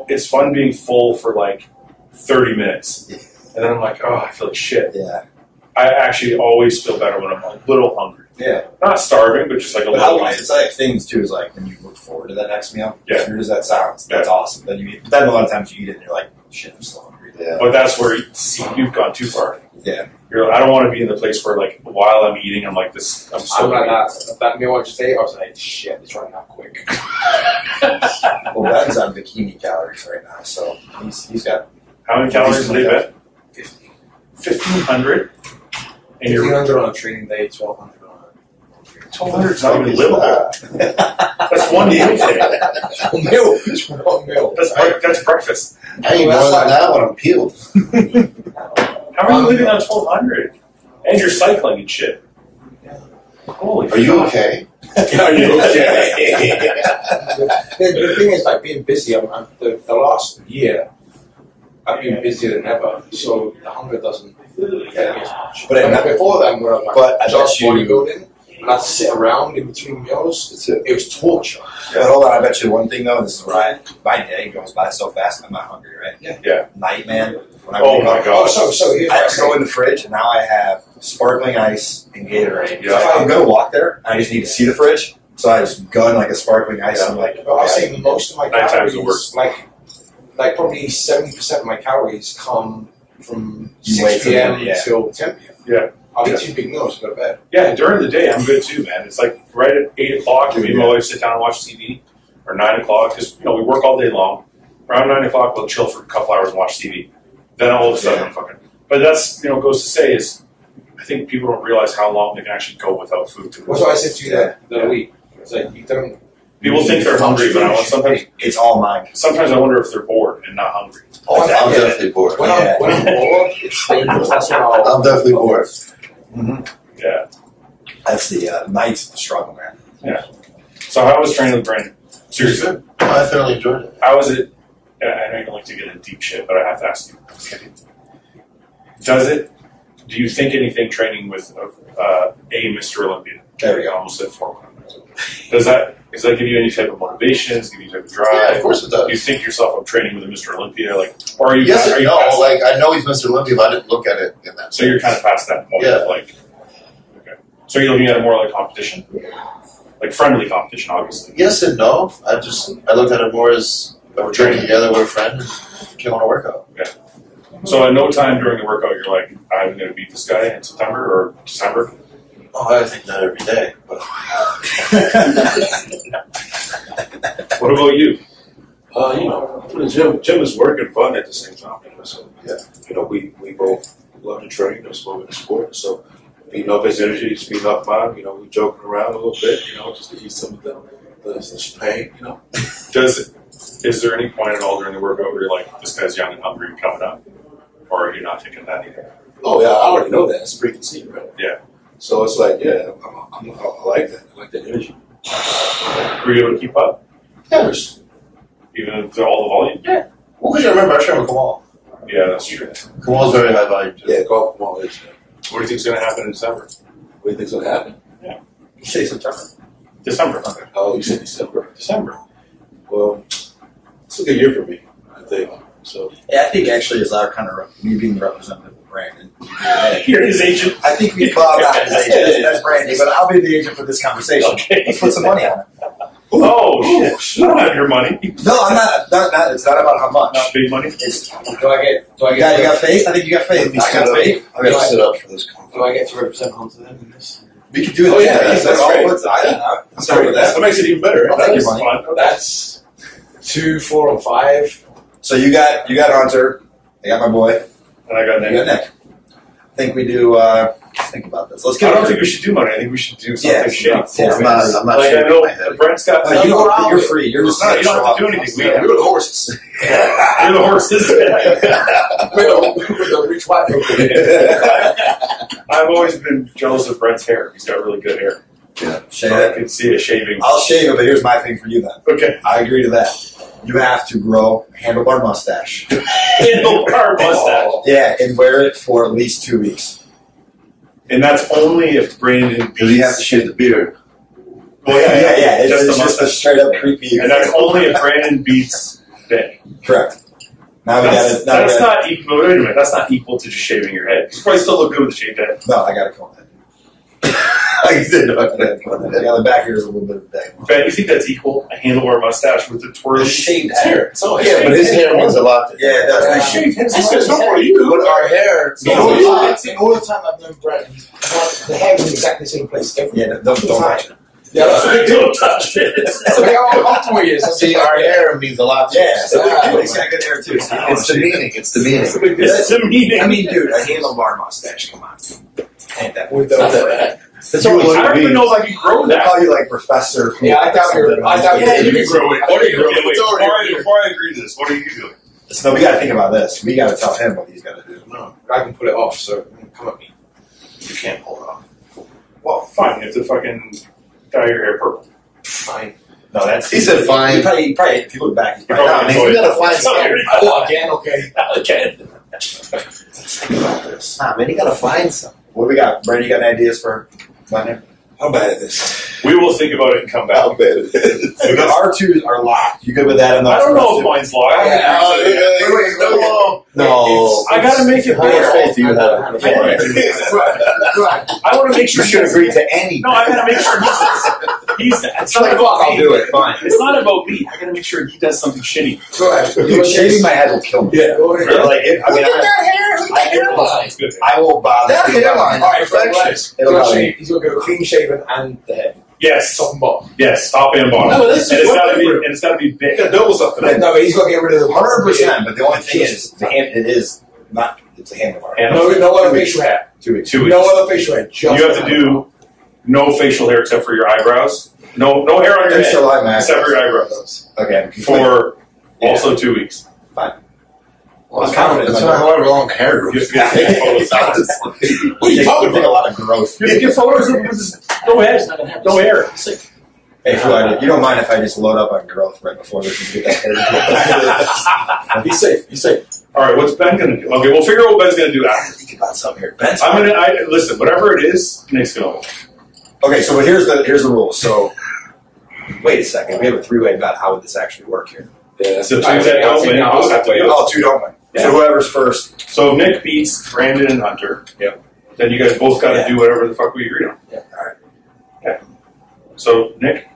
it's fun being full for like 30 minutes, and then I'm like, oh, I feel like shit. Yeah. I actually always feel better when I'm a little hungry. Yeah. Not starving, but just like a But little how, hungry. it's like things, too, is like when you look forward to that next meal. Yeah. As weird as that sounds, that's Yeah. awesome. Then you eat, but then a lot of times you eat it and you're like, shit, I'm still hungry. Yeah. But that's where you've gone too far. Yeah. I don't want to be in the place where like while I'm eating, I'm like this. I'm so I'm like that meal I just ate, I was like, shit, it's running out quick. Well, Ben's on bikini calories right now, so he's got. How many calories did they bet? 1,500. And you're 1,500 on a training day, 1,200 on 1,200 is not even livable. That's one meal today. a meal. It's one meal. That's breakfast. I ain't more than that when I'm peeled. How are you living on 1,200? And you're cycling and shit. Holy Are you fuck. okay? Are you okay? The thing is, like, being busy, the last year, I've been busier than ever, so the hunger doesn't get me as much. But before then, when I was But I just bet you- bodybuilding, and I'd sit around in between meals, That's it. it was torture. But hold on, I bet you one thing though. This is where my day goes by so fast. I'm not hungry, right? Yeah. Night, man. When I Oh wake my up, God. So here's I what have to go in the fridge, and now I have sparkling ice and Gatorade. Yeah. If I'm gonna walk there, I just need to see the fridge, So I just gun like a sparkling ice. I'm like, Well, I'll say most of my Nighttime's the calories, worst. like probably 70% of my calories come from You wait 6 for p.m. them, yeah. until 10 p.m. Yeah. I'll eat 2 big meals and go to bed. Yeah, during the day, I'm good too, man. It's like right at 8 o'clock, me and my wife sit down and watch TV, or 9 o'clock, because, we work all day long. Around 9 o'clock, we'll chill for a couple hours and watch TV. Then all of a sudden, I'm fucking. But that's, goes to say is, I think people don't realize how long they can actually go without food. That's why I said to you the other week. It's like, you don't. People think they're hungry, but sometimes it's all mine. Sometimes I wonder if they're bored and not hungry. Oh, I'm definitely bored. When I'm bored, it's dangerous. That's when I'm definitely bored. Mm-hmm. Yeah. That's the night's the struggle, man. Yeah. So how was training with Brandon? Seriously? I thoroughly enjoyed it. How was it? And I know you don't like to get into deep shit, but I have to ask you. Do you think anything training with a Mr. Olympia? There we go. I almost said forward. Does that give you any type of motivation? Does it give you any type of drive? Yeah, of course it does. Do you think yourself, I'm training with a Mr. Olympia? Or are you? Yes are and you no. past Like, I know he's Mr. Olympia, but I didn't look at it in that So you're kind of past that point. Yeah. Okay. So you're looking at it more like competition? Like friendly competition, obviously. Yes and no. I looked at it more as we're training together with a friend and killing a workout. Yeah. So at no time during the workout, you're like, I'm going to beat this guy in September or December? Oh, I think that every day. But What about you? For the gym is work and fun at the same time. So we both love to train. That's what we're in the sport. So feeding off his energy, he's feeding off mine. We joking around a little bit. Just to ease some of the pain. Is there any point at all during the workout where you're like, this guy's young and hungry and coming up? Or are you not thinking that either? Oh yeah, I already know that. It's preconceived, right? Yeah. So it's like, I like that. I like that energy. Were you able to keep up? yeah, Even with all the volume? yeah. Well, because you remember, I trained with Kamal. Yeah, that's true. Kamal's very high volume too. Yeah, golf from all age. What do you think's going to happen in December? What do you think's gonna happen? You say September. December. Oh, you said December. December. Well, it's a good year for me, I think. So Yeah, I think actually as our kind of me being the representative of Brandon. You're his agent. I think we thought about his agent. That's Brandon, but I'll be the agent for this conversation. Okay. Let's put some money on it. Oh, shit. I don't have your money. No, I'm not. It's not about how much. Not big money. It's, Do I get? you got faith? I think you got faith. I got faith. I'm going to sit up for this conference. Do I get to represent home to them in this? We could do it. Oh, yeah, that's all. great. I'm sorry with that. That makes it even better. I'll take your That's money. fun. That's 2, 4, and 5. So you got Hunter. I got my boy. And I got You Nick. got Nick. I think we do. Think about this. Let's I get. don't think we should do money. I think we should do something shitty. Yeah, I'm not Like, I shaking know my head. Brent's got. No, you're free. You're just No, you don't have to do anything. We're the horses. You're the horses. With the rich white people. I've always been jealous of Brent's hair. He's got really good hair. shave So I it. can see a shaving. I'll shave it, but here's my thing for you then. Okay. I agree to that. You have to grow a handlebar mustache. Handlebar mustache. Yeah, and wear it for at least 2 weeks. And that's only if Brandon Because you have to shave the beard. Well, Yeah. It's just just, the a mustache. straight up creepy. And that's only if Brandon beats Ben. Correct. Now we got it. That's not equal. Wait a minute. That's not equal to just shaving your head. You probably still look good with a shaved head. No, I got to comb that. Like you said, no, Yeah, the back here is a little bit of day. Ben, you think that's equal? A handlebar mustache with the twirly Shaved It's hair. It's all yeah, but his hair means a lot to him. Yeah, it does. Yeah. Shaved head. It's not for you. But our hair All the time I've known Brett, the hair was in exactly the same place every Yeah, don't touch it. Yeah, that's a big deal. Don't touch it. That's a big deal. How comfortable he is. See, our hair means a lot to Yeah, us. so he's got good hair too. It's the meaning. It's the meaning. It's the meaning. I mean, dude, a handlebar mustache. Come on, ain't that? With It's not that the, bad. That's I all it don't even means. know if I can grow They that. call you like Professor. Yeah, I doubt you're. I doubt Yeah, you you're. can grow it. What are you doing? It's already- Before I agree to this, what are you doing? So we got to think about this. We got to tell him what he's got to do. No, I can put it off. So come at me. You can't pull it off. Well, fine. You have to fucking dye your hair purple. Fine. No, that's. He said fine. He probably if you look back, he's Oh, probably. No, man, you gotta find something. Oh, again. Okay. Again. Let's think about this. Nah, man, you gotta find something. What do we got? Brandon, you got any ideas for Monday? I'm bad at this. We will think about it and come back. How bad it is. So the R2s are locked. You good with that? I don't know if mine's locked. No. I gotta make it How much better. faith do you have? I want to make sure You should agree to any. No, I gotta make sure he says. It's not about I'll do it. Fine. It's not about me. I gotta make sure he does something shitty. Go ahead. Dude, shaving my head will kill me. Yeah. Like, I will bother. That hairline. All right, perfection. He's gonna go clean shaven and the head. Yes. Top and bottom. Yes, top and bottom. No, but this is it's gotta be big. You gotta double something. No, but he's gonna get rid of the 100%. But the only thing is, it's a handlebar. No other facial hair. 2 weeks. 2 weeks. No other facial hair. You have to do no facial hair except for your eyebrows. No hair on your head except for your eyebrows. Okay. For also 2 weeks. Fine. Well, it's not however long the hair grows. You have to take photos. What are you talking Take a about? lot of growth. You have to get photos of just no hair. It's not gonna happen. No hair. It's like, Hey, Fouad, you don't mind if I just load up on growth right before this and get that hair? He's safe. He's safe. all right, what's Ben gonna do? Okay, we'll figure out what Ben's gonna do I after. gotta think about something here. Ben's Listen, whatever it is, Nick's gonna. Okay, so here's the rules. So, wait a second. We have a three-way bet. How would this actually work here? Yeah. So two that don't win. Both have to win. Oh, two don't win. Yeah. So whoever's first. So if Nick beats Brandon and Hunter, Yep. then you guys both got to Yeah. do whatever the fuck we agreed on. Yeah. All right. Yeah. So Nick,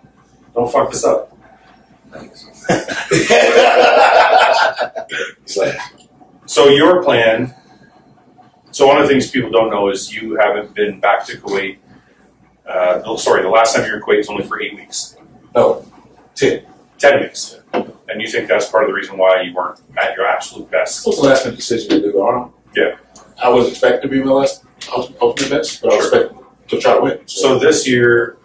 don't fuck this up. So your plan. So one of the things people don't know is you haven't been back to Kuwait. The last time you were in Kuwait was only for 8 weeks. No. 10. 10 weeks. And you think that's part of the reason why you weren't at your absolute best. This was the last minute decision to do, Arnold. Yeah. I was expecting to be my last ultimate best, but I was expecting to try to win. So this year,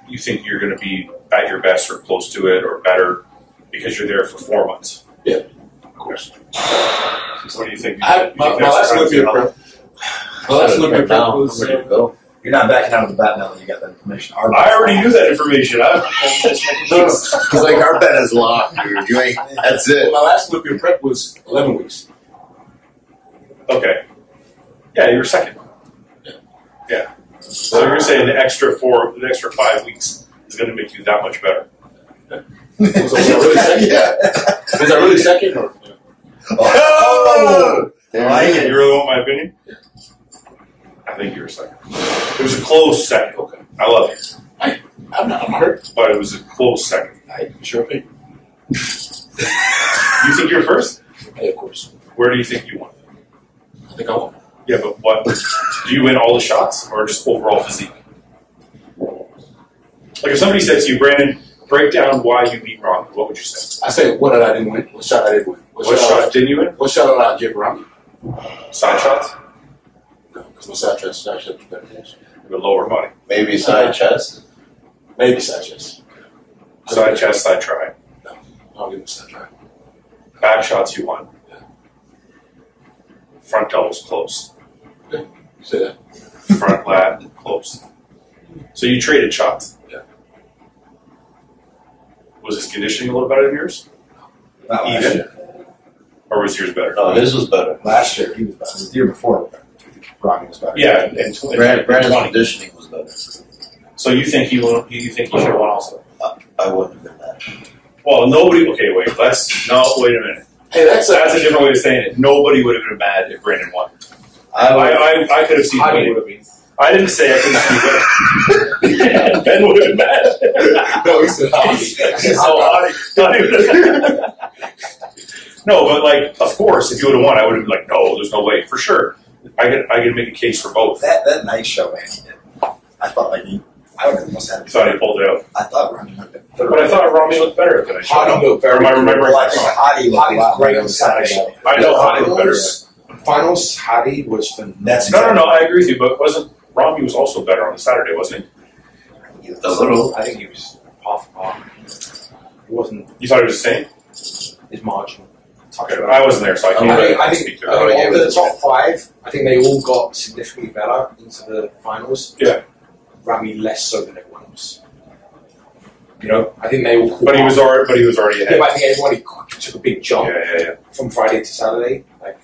you think you're going to be at your best or close to it or better because you're there for 4 months? Yeah. Of course. What do you think? My last Olympia prep. My last Olympia prep I'm was. ready to go. You're not backing out of the bet now that you got that information. I already knew that information. It's like our bet is locked, dude. You ain't. That's it. My last Olympia prep was 11 weeks. Okay. Yeah, you were second. Yeah. So you're saying the extra 5 weeks is going to make you that much better. Was I really second? Yeah. Was I really second? Or? Oh! You really want my opinion? I think you were second. It was a close second. Okay. I love you. I'm not hurt. But it was a close second. Sure thing. You think you're first? Hey, of course. Where do you think you won? I think I won. Yeah, but what? Do you win all the shots or just overall physique? Like if somebody said to you, Brandon, break down why you beat Ron, what would you say? I say, what did I didn't win? What shot I didn't win? What shot didn't you win? What shot did I give Rami? Side shots? No, because my side chest was better than his. The lower body. Maybe side chest. Maybe side chest. Side chest, side try. I'll give him side try. Back shots you won. Front doubles close. Okay. Say that. Front lat close. So you traded shots. Yeah. Was his conditioning a little better than yours? Not last Even? year. Or was yours better? No, his was better. Last year he was better. The year before, Robbie was better. Yeah, and Brandon's 20. conditioning was better. So you think he should have won also? I wouldn't have been that. Well, nobody. Okay, wait. Wait a minute. Hey, that's a different way of saying it. Nobody would have been mad if Brandon won. I could have seen. I would have been. I didn't say I couldn't see winning. Ben would have been mad. No, he said No, but like, of course, if you would have won, I would have been like, no, there's no way, for sure. I could make a case for both. That night show, man, he did. I thought like I would have almost had. You thought he pulled it out, I thought Robbie looked better. but I thought Rami looked better than I showed. Hottie looked Or am I remembering? Well, I think Hottie looked a lot great better on Saturday. I know Hottie looked better. Finals, Hottie was phenomenal. That's No, I agree with you, but Rami was also better on the Saturday, wasn't he? A little. I think he was half. He wasn't. You thought he was the same? His marginal. Okay, I wasn't there, so I can't I speak to think it. of the top 5, I think they all got significantly better into the finals. Yeah. Rami less so than everyone else. You know, I think they all. But he was already Yeah, ahead. but I think everybody took a big jump Yeah. from Friday to Saturday. Like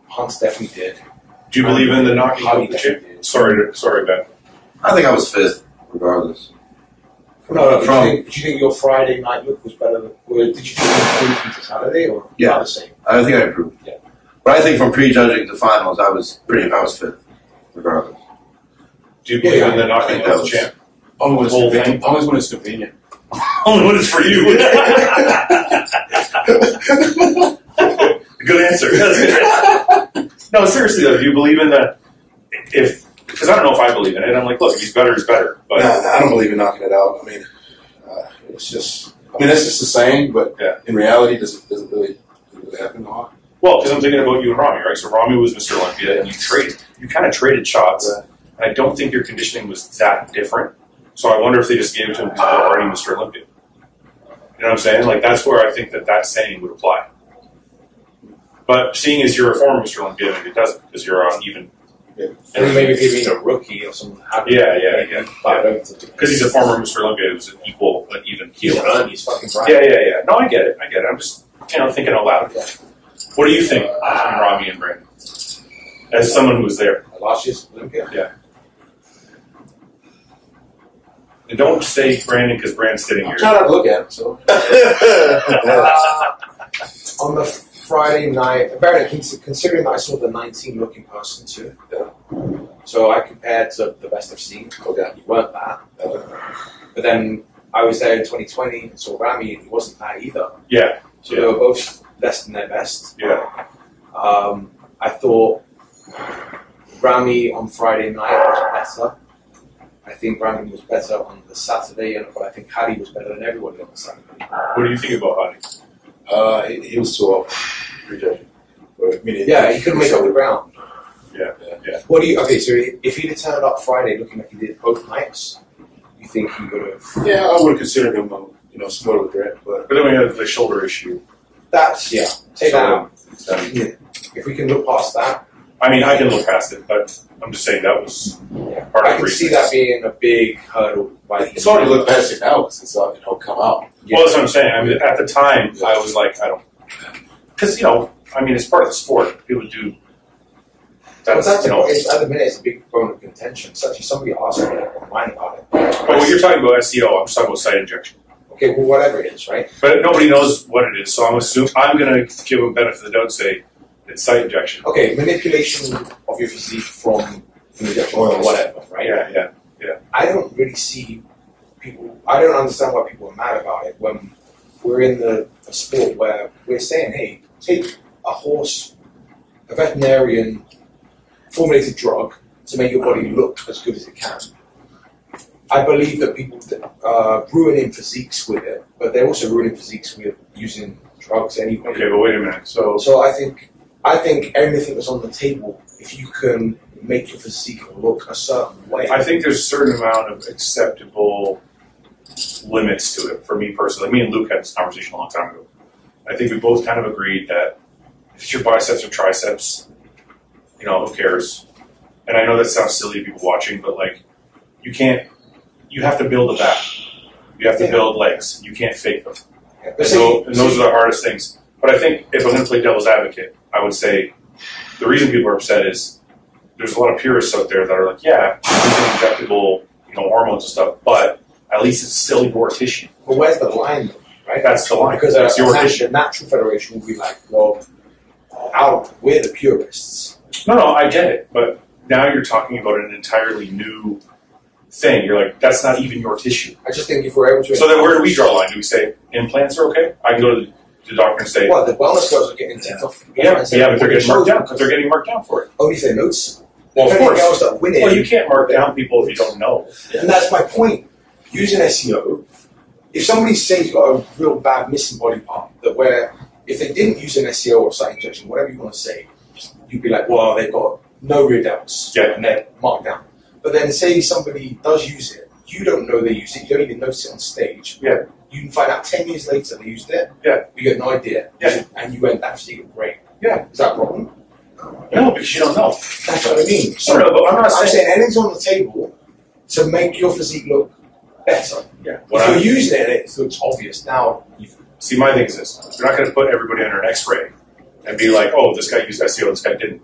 Hunt definitely did. Do you believe in the knocking Hottie out the chip? definitely did. Sorry, Ben. I think I was fifth, regardless. No. Did you think your Friday night look was better? Did you think you improved into Saturday or about the same? I think I improved. Yeah. But I think from prejudging to finals, I was fifth, regardless. Do you believe in the knocking I think out that the was- champ? Only when it's Whole convenient. thing. Only when it's convenient. Only when it's for you. Good answer. No, seriously though, do you believe in the because I don't know if I believe in it. I'm like, look, if he's better, he's better. But Nah, I don't believe in knocking it out. I mean, it's just the same, but in reality, does it really happen a lot? well, because I'm thinking about you and Rami, right? So Rami was Mr. Olympia, and you kind of traded shots. Right. And I don't think your conditioning was that different. So I wonder if they just gave it to him because he was already Mr. Olympia. You know what I'm saying? Like, that's where I think that saying would apply. But seeing as you're a former Mr. Olympia, maybe it doesn't, because you're on even. Yeah. And maybe if you've been a rookie or something. Yeah. Because he's a former Mr. Olympia, it was an even He's keel. he's fucking right. Yeah. No, I get it. I'm just, thinking out loud. Yeah. What do you think between Rami and Brandon? As someone who was there. Last year's Olympia? Yeah. And don't say Brandon because Brandon's sitting here. I'm trying not to look at it, so. On the Friday night, apparently considering that I saw the 19-looking person too. Yeah. So I compared to the best I've seen. Okay. You weren't that. But then I was there in 2020 and saw Rami and he wasn't that either. Yeah. So they were both less than their best. Yeah. I thought Rami on Friday night was better. I think Brandon was better on the Saturday, but I think Hadi was better than everybody on the Saturday. What do you think about Hadi? He was too off. Rejected. Yeah, he couldn't make up the ground. Yeah. What do you? Okay, so if he'd have turned up Friday looking like he did both nights, you think he would have? Yeah, I would have considered him, somewhat of a threat, but then we have the shoulder issue. That's take that out. Yeah. If we can look past that. I mean, I can look past it, but I'm just saying that was part of I can see that being a big hurdle. it's hard to look past it now because it's all come out. Yeah. Well, that's what I'm saying. I mean, at the time, I was like, I don't, because it's part of the sport. People do. At the minute, it's a big bone of contention. It's actually somebody asked me online about it. But when you're talking about SEO, I'm just talking about site injection. Okay, well, whatever it is, right? But nobody knows what it is, so I'm going to give them benefit of the doubt and say it's site injection. Okay, manipulation of your physique from an injection or whatever, right? Yeah. I don't really see people. I don't understand why people are mad about it when we're in a sport where we're saying, hey, take a veterinarian formulated drug to make your body look as good as it can. I believe that people ruining physiques with it, but they're also ruining physiques with using drugs anyway. Okay, but wait a minute. So I think everything that's on the table, if you can make your physique look a certain way. I think there's a certain amount of acceptable limits to it for me personally. Me and Luke had this conversation a long time ago. I think we both kind of agreed that if it's your biceps or triceps, who cares? And I know that sounds silly to people watching, but you have to build a back. You have to build legs. You can't fake them. And those are the hardest things. But I think if I'm going to play devil's advocate, I would say the reason people are upset is there's a lot of purists out there that are like, yeah, using injectable, hormones and stuff, but at least it's still your tissue. But where's the line, though, right? That's the line. Because that's your tissue. The natural federation will be like, well, we're the purists. No, I get it. But now you're talking about an entirely new thing. You're like, that's not even your tissue. I just think if we're able to... So then where do we draw a line? Do we say implants are okay? I can go to the doctor and say... Well, the wellness girls are getting ticked off. Yeah, but they're getting marked down because they're getting marked down for it. Oh, you say notes? Well, of course. Girls that win it, well, you can't mark down people if you don't know. And that's my point. Using SEO, if somebody says you've got a real bad missing body part, that where if they didn't use an SEO or site injection, whatever you want to say, you'd be like, well, they've got no rear delts, and they're marked down. But then say somebody does use it, you don't know they use it, you don't even notice it on stage. Yeah. You can find out 10 years later they used it. Yeah. You get no idea. Yeah. And you went, that physique great. Yeah. Is that a problem? No, because you don't know. That's what I mean. So, no, but I'm saying anything's on the table to make your physique look better. Yeah. If you're using it and it looks obvious, now see, my thing is this. You're not going to put everybody under an x-ray and be like, oh, this guy used SEO, this guy didn't.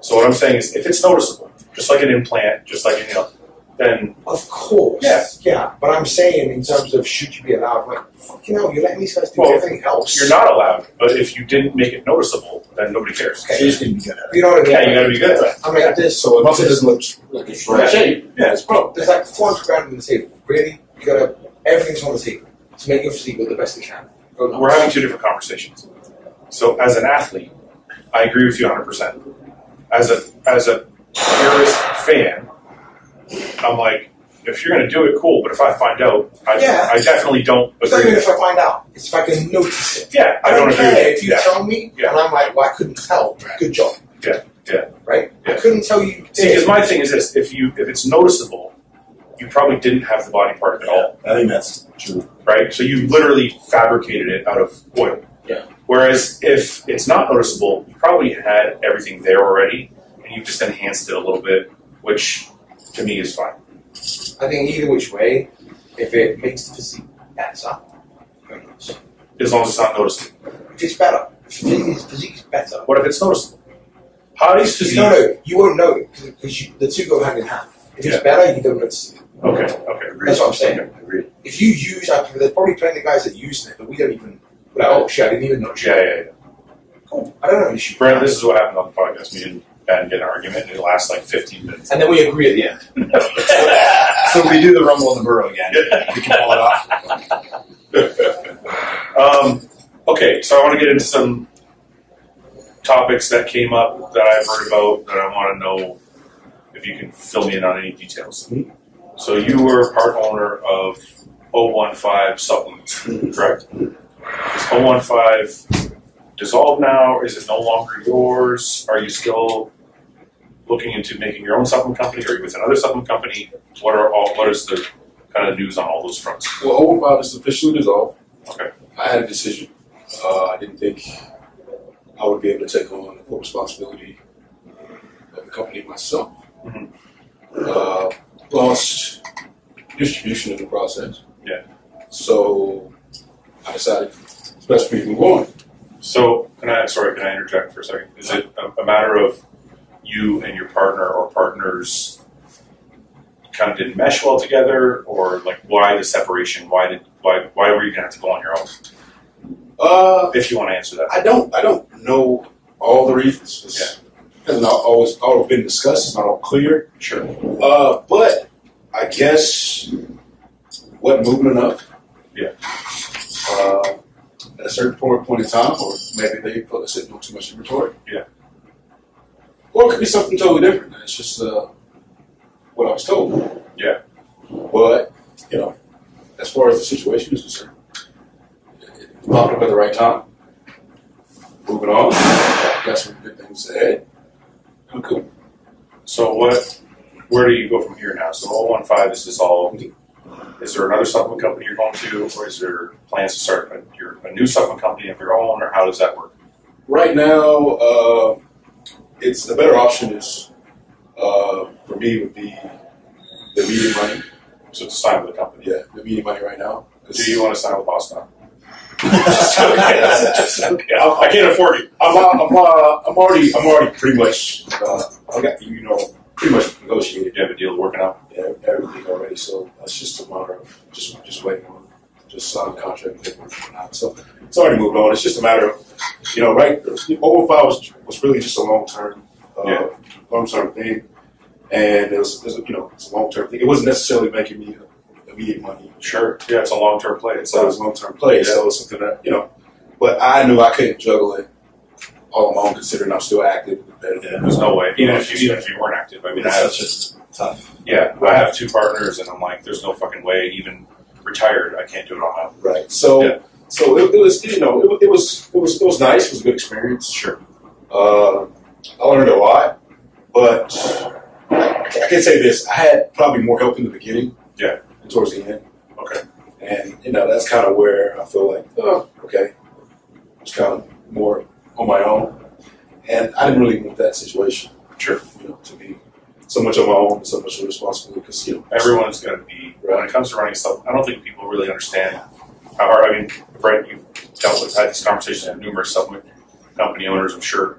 So what I'm saying is, if it's noticeable, just like an implant, just like anything else, then... Of course. Yeah. But I'm saying in terms of should you be allowed, like, fucking hell, you're letting these guys do everything else. You're not allowed, but if you didn't make it noticeable, then nobody cares. Okay. You just need to be good at it. You know what I mean? Yeah, you got to be good at it. I mean, So it doesn't look like it's right. Yeah, it's broke. There's like 400 grand on the table. Really, you got to. Everything's on the table to make your physique look the best it can. We're having two different conversations. So, as an athlete, I agree with you 100%. As a purist fan, I'm like, if you're going to do it, cool. But if I find out, I definitely don't agree. It's not even if I find out. It's if I can notice it. Yeah, I don't care agree. if you tell me, and I'm like, well, I couldn't tell. Good job. Yeah. Right? Yeah. I couldn't tell you. See, because my thing is this: if it's noticeable, you probably didn't have the body part at all. I think that's true. Right? So you literally fabricated it out of oil. Yeah. Whereas if it's not noticeable, you probably had everything there already, and you just enhanced it a little bit, which to me is fine. I think either which way, if it makes the physique better, As long as it's not noticeable. if it's better, if his physique is better. What if it's noticeable? Hadi's physique. No, you won't know it because the two go hand in hand. If it's better, you don't notice it. Okay. That's what I'm saying. I agree. If you use, there's probably plenty of guys that use it, but we don't even. Like, oh shit, I didn't even know. Yeah. Cool. I don't know an issue. Brent, this is what happened on the podcast. Me and Ben get an argument, and it lasts like 15 minutes. And then we agree at the end. So we do the rumble in the burrow again. We can pull it off. Okay, so I want to get into some topics that came up that I've heard about that I want to know if you can fill me in on any details. Mm-hmm. So you were part owner of 015 Supplements, correct? Is 015 dissolved now? Is it no longer yours? Are you still looking into making your own supplement company? Or are you with another supplement company? What is the kind of news on all those fronts? Well, 015 is officially dissolved. Okay. I had a decision. I didn't think I would be able to take on the full responsibility of the company myself. Mm-hmm. Lost distribution in the process. Yeah. So I decided it's best for me to move on. So, can I interject for a second? Is it a matter of you and your partner or partners kind of didn't mesh well together, or like why the separation? Why were you gonna have to go on your own? If you want to answer that, I don't know all the reasons. It hasn't always been discussed. It's not all clear. Sure. But I guess wasn't moving enough. Yeah. At a certain point in time, or maybe they felt they sitting on too much inventory. Yeah. Or it could be something totally different. It's just what I was told. Yeah. But, as far as the situation is concerned, it popped up at the right time. Moving on. Got some good things ahead. I'm cool. So where do you go from here now? So 015 is dissolved. Is there another supplement company you're going to, or is there plans to start a new supplement company of your own, or how does that work? Right now, it's the better option is for me would be the immediate money. So to sign with the company. Yeah, the immediate money right now. Do you want to sign with Boston? Okay. I can't afford it. I'm already pretty much. I got pretty much negotiated. You have a deal working out. Yeah, everything already. So it's just a matter of just waiting on sign the contract and paperwork and out. So it's already moved on. It's just a matter of right. 015 was really just a long term thing, and it was it's a long term thing. It wasn't necessarily making me immediate money. Sure. Yeah, it's a long term play. So it was a long term play. Yeah. So it's something that but I knew I couldn't juggle it all alone, considering I'm still active. Yeah, there's no way. Even if you weren't active, I mean, That's just tough. Yeah, I have two partners, and I'm like, there's no fucking way. Even retired, I can't do it on my own. Right. So it was it was nice. It was a good experience. Sure. I learned a lot, but I can say this: I had probably more help in the beginning. Yeah. And towards the end. Okay. And that's kind of where I feel like, okay, I was kind of more on my own, and I didn't really want that situation. Sure. To be so much on my own, and so much responsibility, because everyone's going to be when it comes to running stuff. I don't think people really understand how hard. I mean, Brent, you've had these conversations with numerous supplement company owners, I'm sure.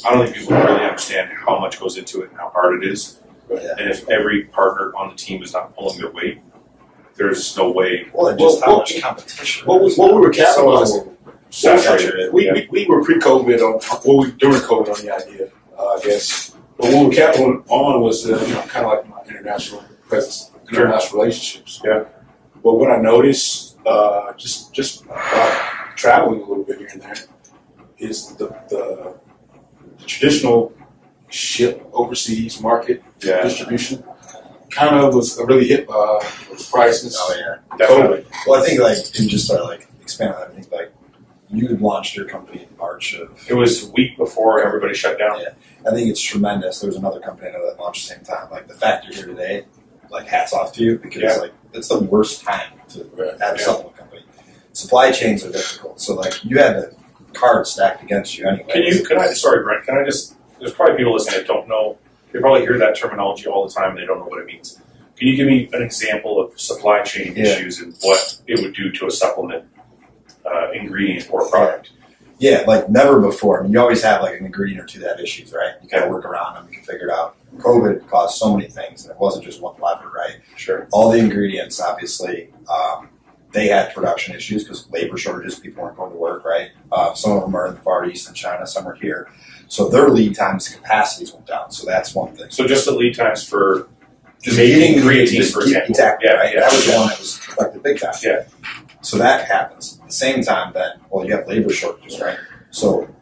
I don't think people really understand how much goes into it and how hard it is. Right. And if every partner on the team is not pulling their weight, there's no way. Well, and just how much competition. What we were capitalizing. Saturated. We were pre-COVID during COVID on the idea, I guess. But what we were capitalizing on was kind of like my international presence, international relationships. Yeah. But what I noticed, just traveling a little bit here and there, is the traditional ship overseas market distribution kind of was really hit by the prices. Oh yeah, definitely. Well, I think and just to expand on that, I think you had launched your company in March of. It was a week before everybody shut down. Yeah, I think it's tremendous. There was another company I know that launched at the same time. The fact you're here today, hats off to you because it's the worst time to have a supplement company. Supply chains are difficult, so you had the cards stacked against you anyway. Sorry, Brent, there's probably people listening that don't know, they probably hear that terminology all the time and they don't know what it means. Can you give me an example of supply chain issues and what it would do to a supplement ingredient or product? Yeah, never before. I mean, you always have an ingredient or two that have issues, right? You got to work around them. You can figure it out. COVID caused so many things, and it wasn't just one lever, right? Sure. All the ingredients, obviously, they had production issues because labor shortages, people weren't going to work, right? Some of them are in the Far East in China, some are here. So their lead times, capacities went down. So that's one thing. So just the lead times for just making creatine, for example. Exactly, right? Yeah, that was the one that was affected big time. Yeah. So that happens. At the same time, then, you have labor shortages, right? So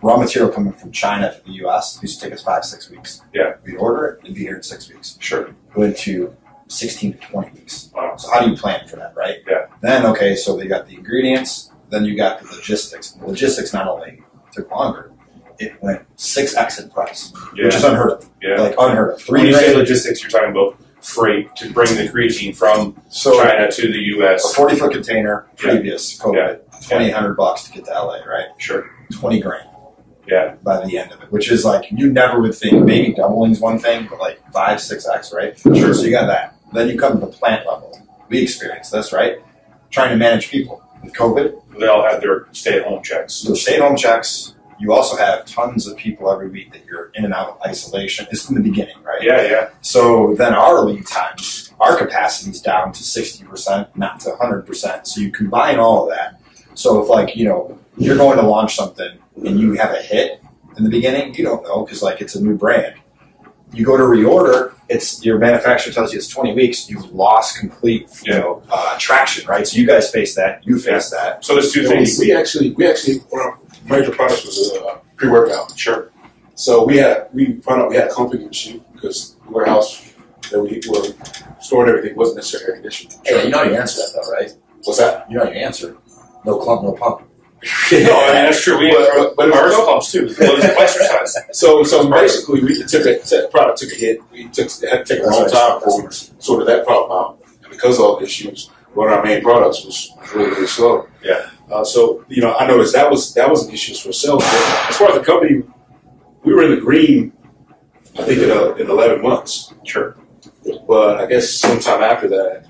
raw material coming from China to the U.S. used to take us 5-6 weeks. Yeah. We'd order it, it'd be here in 6 weeks. Sure. Went to 16 to 20 weeks. Wow. So how do you plan for that, right? Yeah. Then, so they got the ingredients, then you got the logistics. The logistics not only took longer, it went 6x in price, which is unheard of. Yeah. Unheard of. When you say logistics, you're talking about freight to bring the creatine from China to the U.S. A 40-foot container previous COVID, $2,800 to get to LA, right? Sure. $20 grand. Yeah. By the end of it, which is you never would think. Maybe doubling's one thing, but 5-6x, right? Sure. So you got that. Then you come to the plant level. We experienced this, right? Trying to manage people with COVID. They all had their stay-at-home checks. So stay-at-home checks. You also have tons of people every week that you're in and out of isolation. It's in the beginning, right? Yeah, yeah. So then our lead times, our capacity's down to 60%, not to 100%. So you combine all of that. So if you're going to launch something and you have a hit in the beginning, you don't know because it's a new brand. You go to reorder, your manufacturer tells you it's 20 weeks. You've lost complete, traction, right? So you guys face that. You face that. So there's two things. We actually one of our major products was a pre-workout. Sure. So we found out we had a clumping issue because the warehouse that we were storing everything wasn't necessarily air conditioned. Hey, you know you answer that though, right? What's that? You know your answer. No clump, no pump. No, that's true. We have ours clumps too. Exercise. So basically, the product took a hit. Had to take a long time before we sorted that problem out. And because of all the issues, one of our main products was really, really slow. Yeah. I noticed that was an issue for ourselves. But as far as the company, we were in the green, I think, in 11 months. Sure. But I guess sometime after that,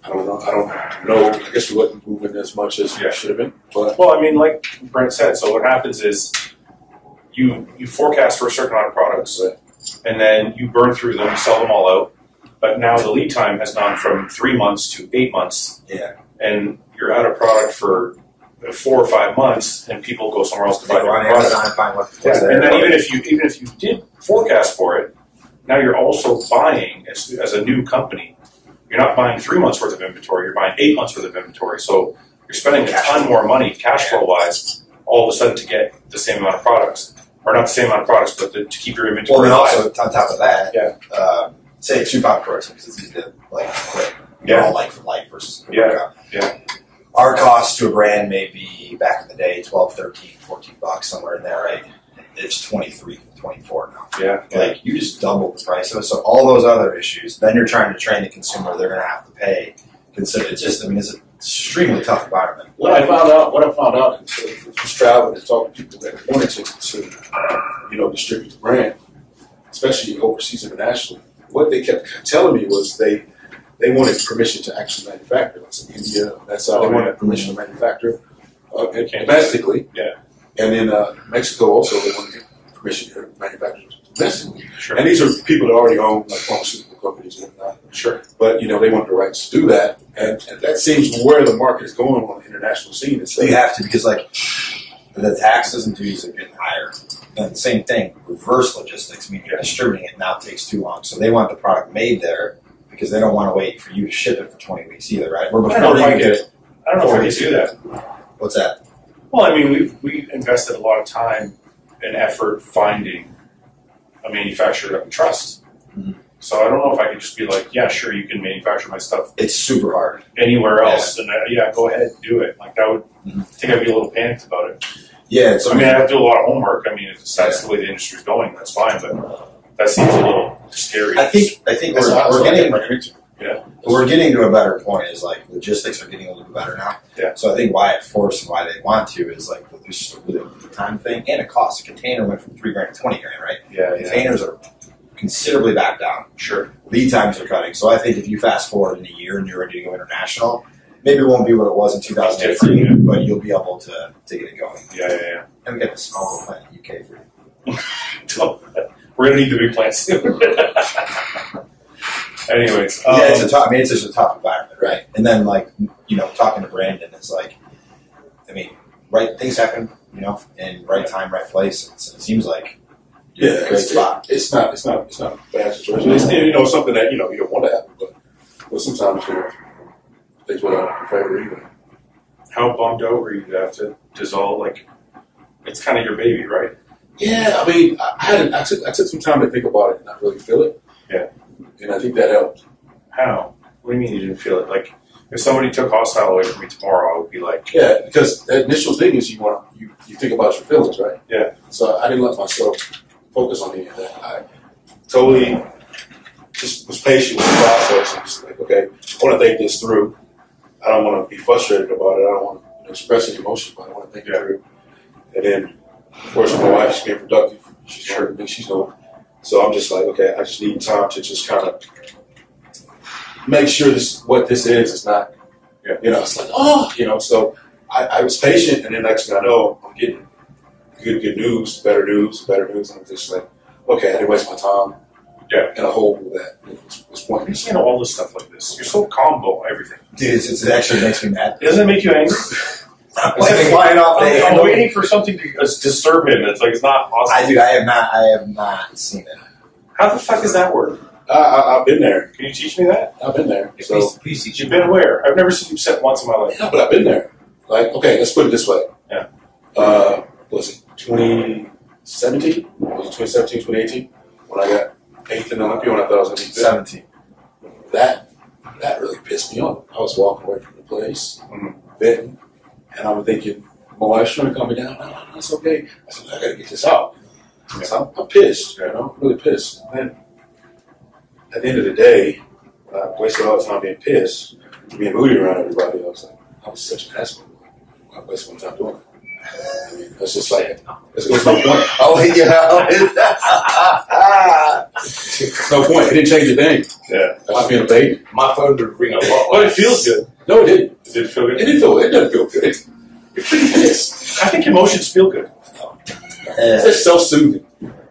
I don't know. I guess we wasn't moving as much as we should have been. But like Brent said, so what happens is you forecast for a certain amount of products, and then you burn through them, sell them all out. But now the lead time has gone from 3 months to 8 months. Yeah. And you're out of product for 4 or 5 months, and people go somewhere else to buy their product. And then even if you did forecast for it, now you're also buying as a new company. You're not buying 3 months worth of inventory. You're buying 8 months worth of inventory. So you're spending a ton more money, cash flow wise, all of a sudden to get the same amount of products, or not the same amount of products, but to keep your inventory. Well, and also on top of that, say 2 pound protein because it's easy to quit. All like for like versus workout. Yeah. Our cost to a brand may be back in the day $12, $13, $14 somewhere in there, right? It's $23, $24 now. Yeah. You just doubled the price of it. So all those other issues, then you're trying to train the consumer, they're going to have to pay. Consider it's just, it's an extremely tough environment. What I found out, just traveling and talking to people that wanted to distribute the brand, especially overseas internationally, what they kept telling me was they wanted permission to actually manufacture. Like in India, that's how they wanted permission to manufacture domestically. Yeah. And in Mexico also, they wanted permission to manufacture domestically. Sure. And these are people that already own pharmaceutical companies and whatnot. Sure. But they want the rights to do that, and that seems where the market is going on the international scene. So you have to, because the taxes and duties are getting higher. And the same thing, reverse logistics, meaning distributing it now takes too long. So they want the product made there because they don't want to wait for you to ship it for 20 weeks either, right? Or I don't know if I could do that. What's that? Well, I mean, we've invested a lot of time and effort finding a manufacturer that we trust. Mm-hmm. So I don't know if I could just be like, yeah, sure, you can manufacture my stuff. It's super hard Anywhere else, and go ahead, do it. Like that would, I think I'd be a little panicked about it. Yeah, I mean, I have to do a lot of homework. I mean, if that's the way the industry's going, that's fine. But that seems a little scary. I think we're getting to a better point. Is like logistics are getting a little better now. Yeah. So I think why it forced and why they want to is like there's just a really time thing and a cost. A container went from $3,000 to $20,000, right? Yeah. Containers are considerably back down. Sure. Lead times are cutting. So I think if you fast forward in a year and you're ready to go international, maybe it won't be what it was in 2018, but you'll be able to get it going. Yeah. And we got the small little plant in the UK for you. We're gonna need the big plant soon. Anyways, it's it's just a tough environment, right? And then talking to Brandon is like, I mean, right things happen, in right time, right place. It seems like a great spot. It's not a bad situation. It's something that you don't want to happen, but sometimes things will happen in favor either. How bummed out were you to have to dissolve? Like, it's kind of your baby, right? Yeah, I mean, I took some time to think about it and not really feel it. Yeah. And I think that helped. How? What do you mean you didn't feel it? Like, if somebody took hostile away from me tomorrow, I would be like... Yeah, because the initial thing is you think about your feelings, right? Yeah. So I didn't let myself focus on any of that. I totally just was patient with the process and just like, okay, I want to think this through. I don't want to be frustrated about it. I don't want to express any emotion, but I want to think it through. And then, of course, my wife is being productive. She's heard me. She's known. So I'm just like, okay, I just need time to just kind of make sure what this is not, it's like, so I was patient, and then next thing I know, I'm getting good news, better news, and I'm just like, okay, I didn't waste my time. Yeah. And I hold that it's pointless. All this stuff like this. You're so calm about everything. Dude, it actually makes me mad. Doesn't it make you angry? I'm waiting for something to disturb him. It's like it's not possible. I have not seen it. How the fuck does that work? I've been there. Can you teach me that? I've been there. So please teach You've been where? I've never seen you upset once in my life. Yeah, but I've been there. Like, okay, let's put it this way. Yeah. Was it 2017? Was it 2017, 2018? When I got 8th in Olympia when I thought I was going to be 17. That really pissed me off. I was walking away from the place, venting, and I'm thinking, my wife's trying to calm me down. No, it's okay. I said, I got to get this out. Yeah. So I'm pissed, really pissed. And then at the end of the day, I wasted all the time being pissed, being moody around everybody. I was like, I was such an asshole. I wasted my time doing it. I mean, it's just like, there's no point. Oh, yeah. There's no point. It didn't change a thing. Yeah. I was being a baby. My phone would ring a lot. But it feels good. No, it didn't. It did feel good. It doesn't feel good. You're pretty pissed. I think emotions feel good. It's just self-soothing.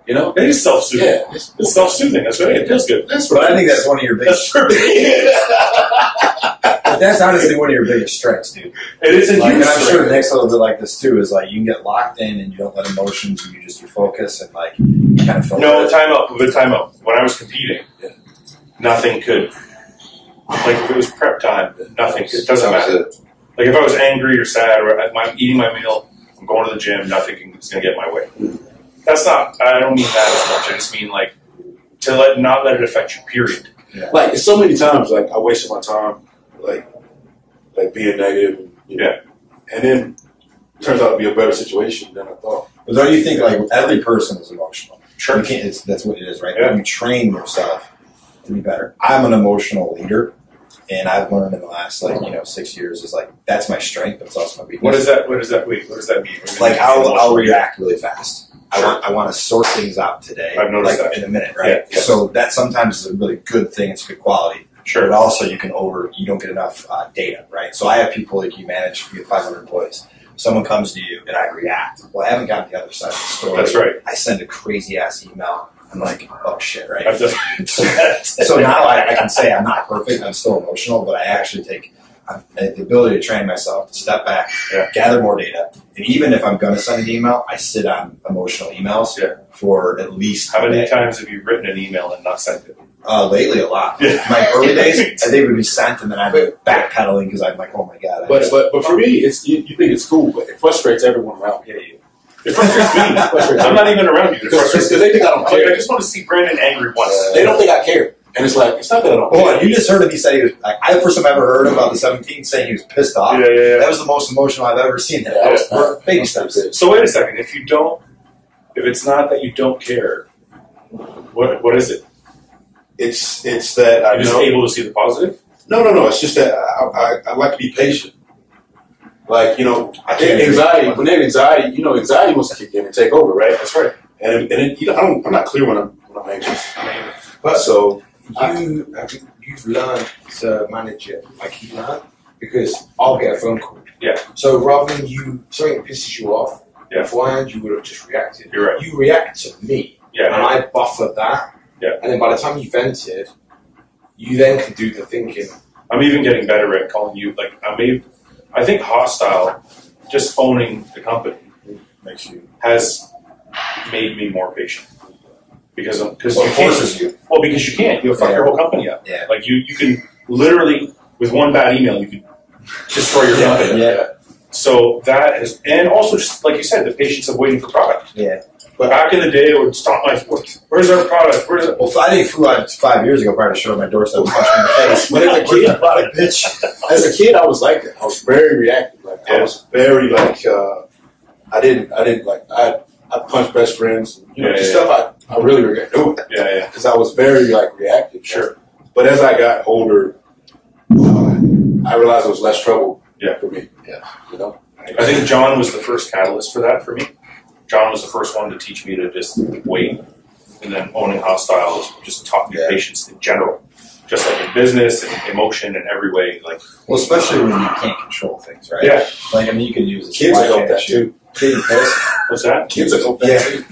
It is self-soothing. Yeah. It's self-soothing. That's right. It feels good. That's But right. I think that's one of your biggest. That's honestly one of your biggest strengths, dude. It is a and huge I'm strength. sure Nick's a little bit like this too. Is like you can get locked in and you don't let emotions. You just your focus and like you kind of feel. No, time out. When I was competing, nothing could. Like if it was prep time, nothing. It doesn't matter. Like if I was angry or sad or I'm eating my meal, I'm going to the gym. Nothing is going to get in my way. That's not. I don't mean that as much. I just mean like to not let it affect you. Period. Yeah. Like so many times, like I wasted my time, like being negative. And then it turns out to be a better situation than I thought. But don't you think like every person is emotional? Sure. You can't. That's what it is, right? Yeah. You train yourself to be better. I'm an emotional leader, and I've learned in the last 6 years is like that's my strength, but it's also my weakness. What does that mean? Like I'll react really fast. I want to sort things out today. I've noticed that. In a minute, right? Yeah. So that sometimes is a really good thing. It's good quality. Sure. But also you don't get enough data, right? So I have people like you manage 500 employees. Someone comes to you and I react. Well, I haven't gotten the other side of the story. That's right. I send a crazy ass email. I'm like, oh shit, right? I've done So now I can say I'm not perfect. I'm still emotional, but I actually take the ability to train myself to step back, gather more data, and even if I'm going to send an email, I sit on emotional emails for at least. How many times have you written an email and not sent it? Lately, a lot. My early days, I think it would be sent, and then I'd be backpedaling because I'm like, oh my god. But for me, it's you think it's cool, but it frustrates everyone around me. It frustrates me. I'm not even around you. Because they think I don't care. I just want to see Brandon angry once. They don't think I care. And it's like, it's not that I don't care. Hold on, you just heard him. He said he was, like, I first time I ever heard about the 17 saying he was pissed off. That was the most emotional I've ever seen. That was baby steps. So wait a second. If it's not that you don't care, what is it? It's that I'm just able to see the positive? No. It's just that I like to be patient. Like, anxiety. When they have anxiety, anxiety wants to kick in and take over, right? That's right. And I'm not clear when I'm anxious. But so you've learned to manage it like you learned, because I'll get a phone call. Yeah. So rather than something that pisses you off, beforehand you would have just reacted. You're right. You react to me, and I buffer that. Yeah. And then by the time you vented, you then can do the thinking. I'm even getting better at calling you. Like I think hostile, just owning the company, has made me more patient. Because it forces you. Well, because you can't. You'll fuck your whole company up. Yeah. Like you can literally, with one bad email, you can destroy your company. Yeah. So that is, and also just like you said, the patience of waiting for product. Yeah. But back in the day, it would stop my. Where's our product? Where's it? Well, I think Fouad 5 years ago probably showed my doorstep punch me in the face. But as a kid, I was like that. I was very reactive. Like I was very like I didn't like I punched best friends. Stuff I really regret doing. Yeah. Because I was very like reactive. Sure. But as I got older, I realized it was less trouble. For me. Yeah. I think John was the first catalyst for that for me. John was the first one to teach me to just wait, and then owning hostile is just taught me patience in general, just like in business and emotion and every way. Like, well, especially when you can't control things, right? Yeah. Like, I mean, you can use kids that help that too. Getting pissed. What's that? Kids that help that too.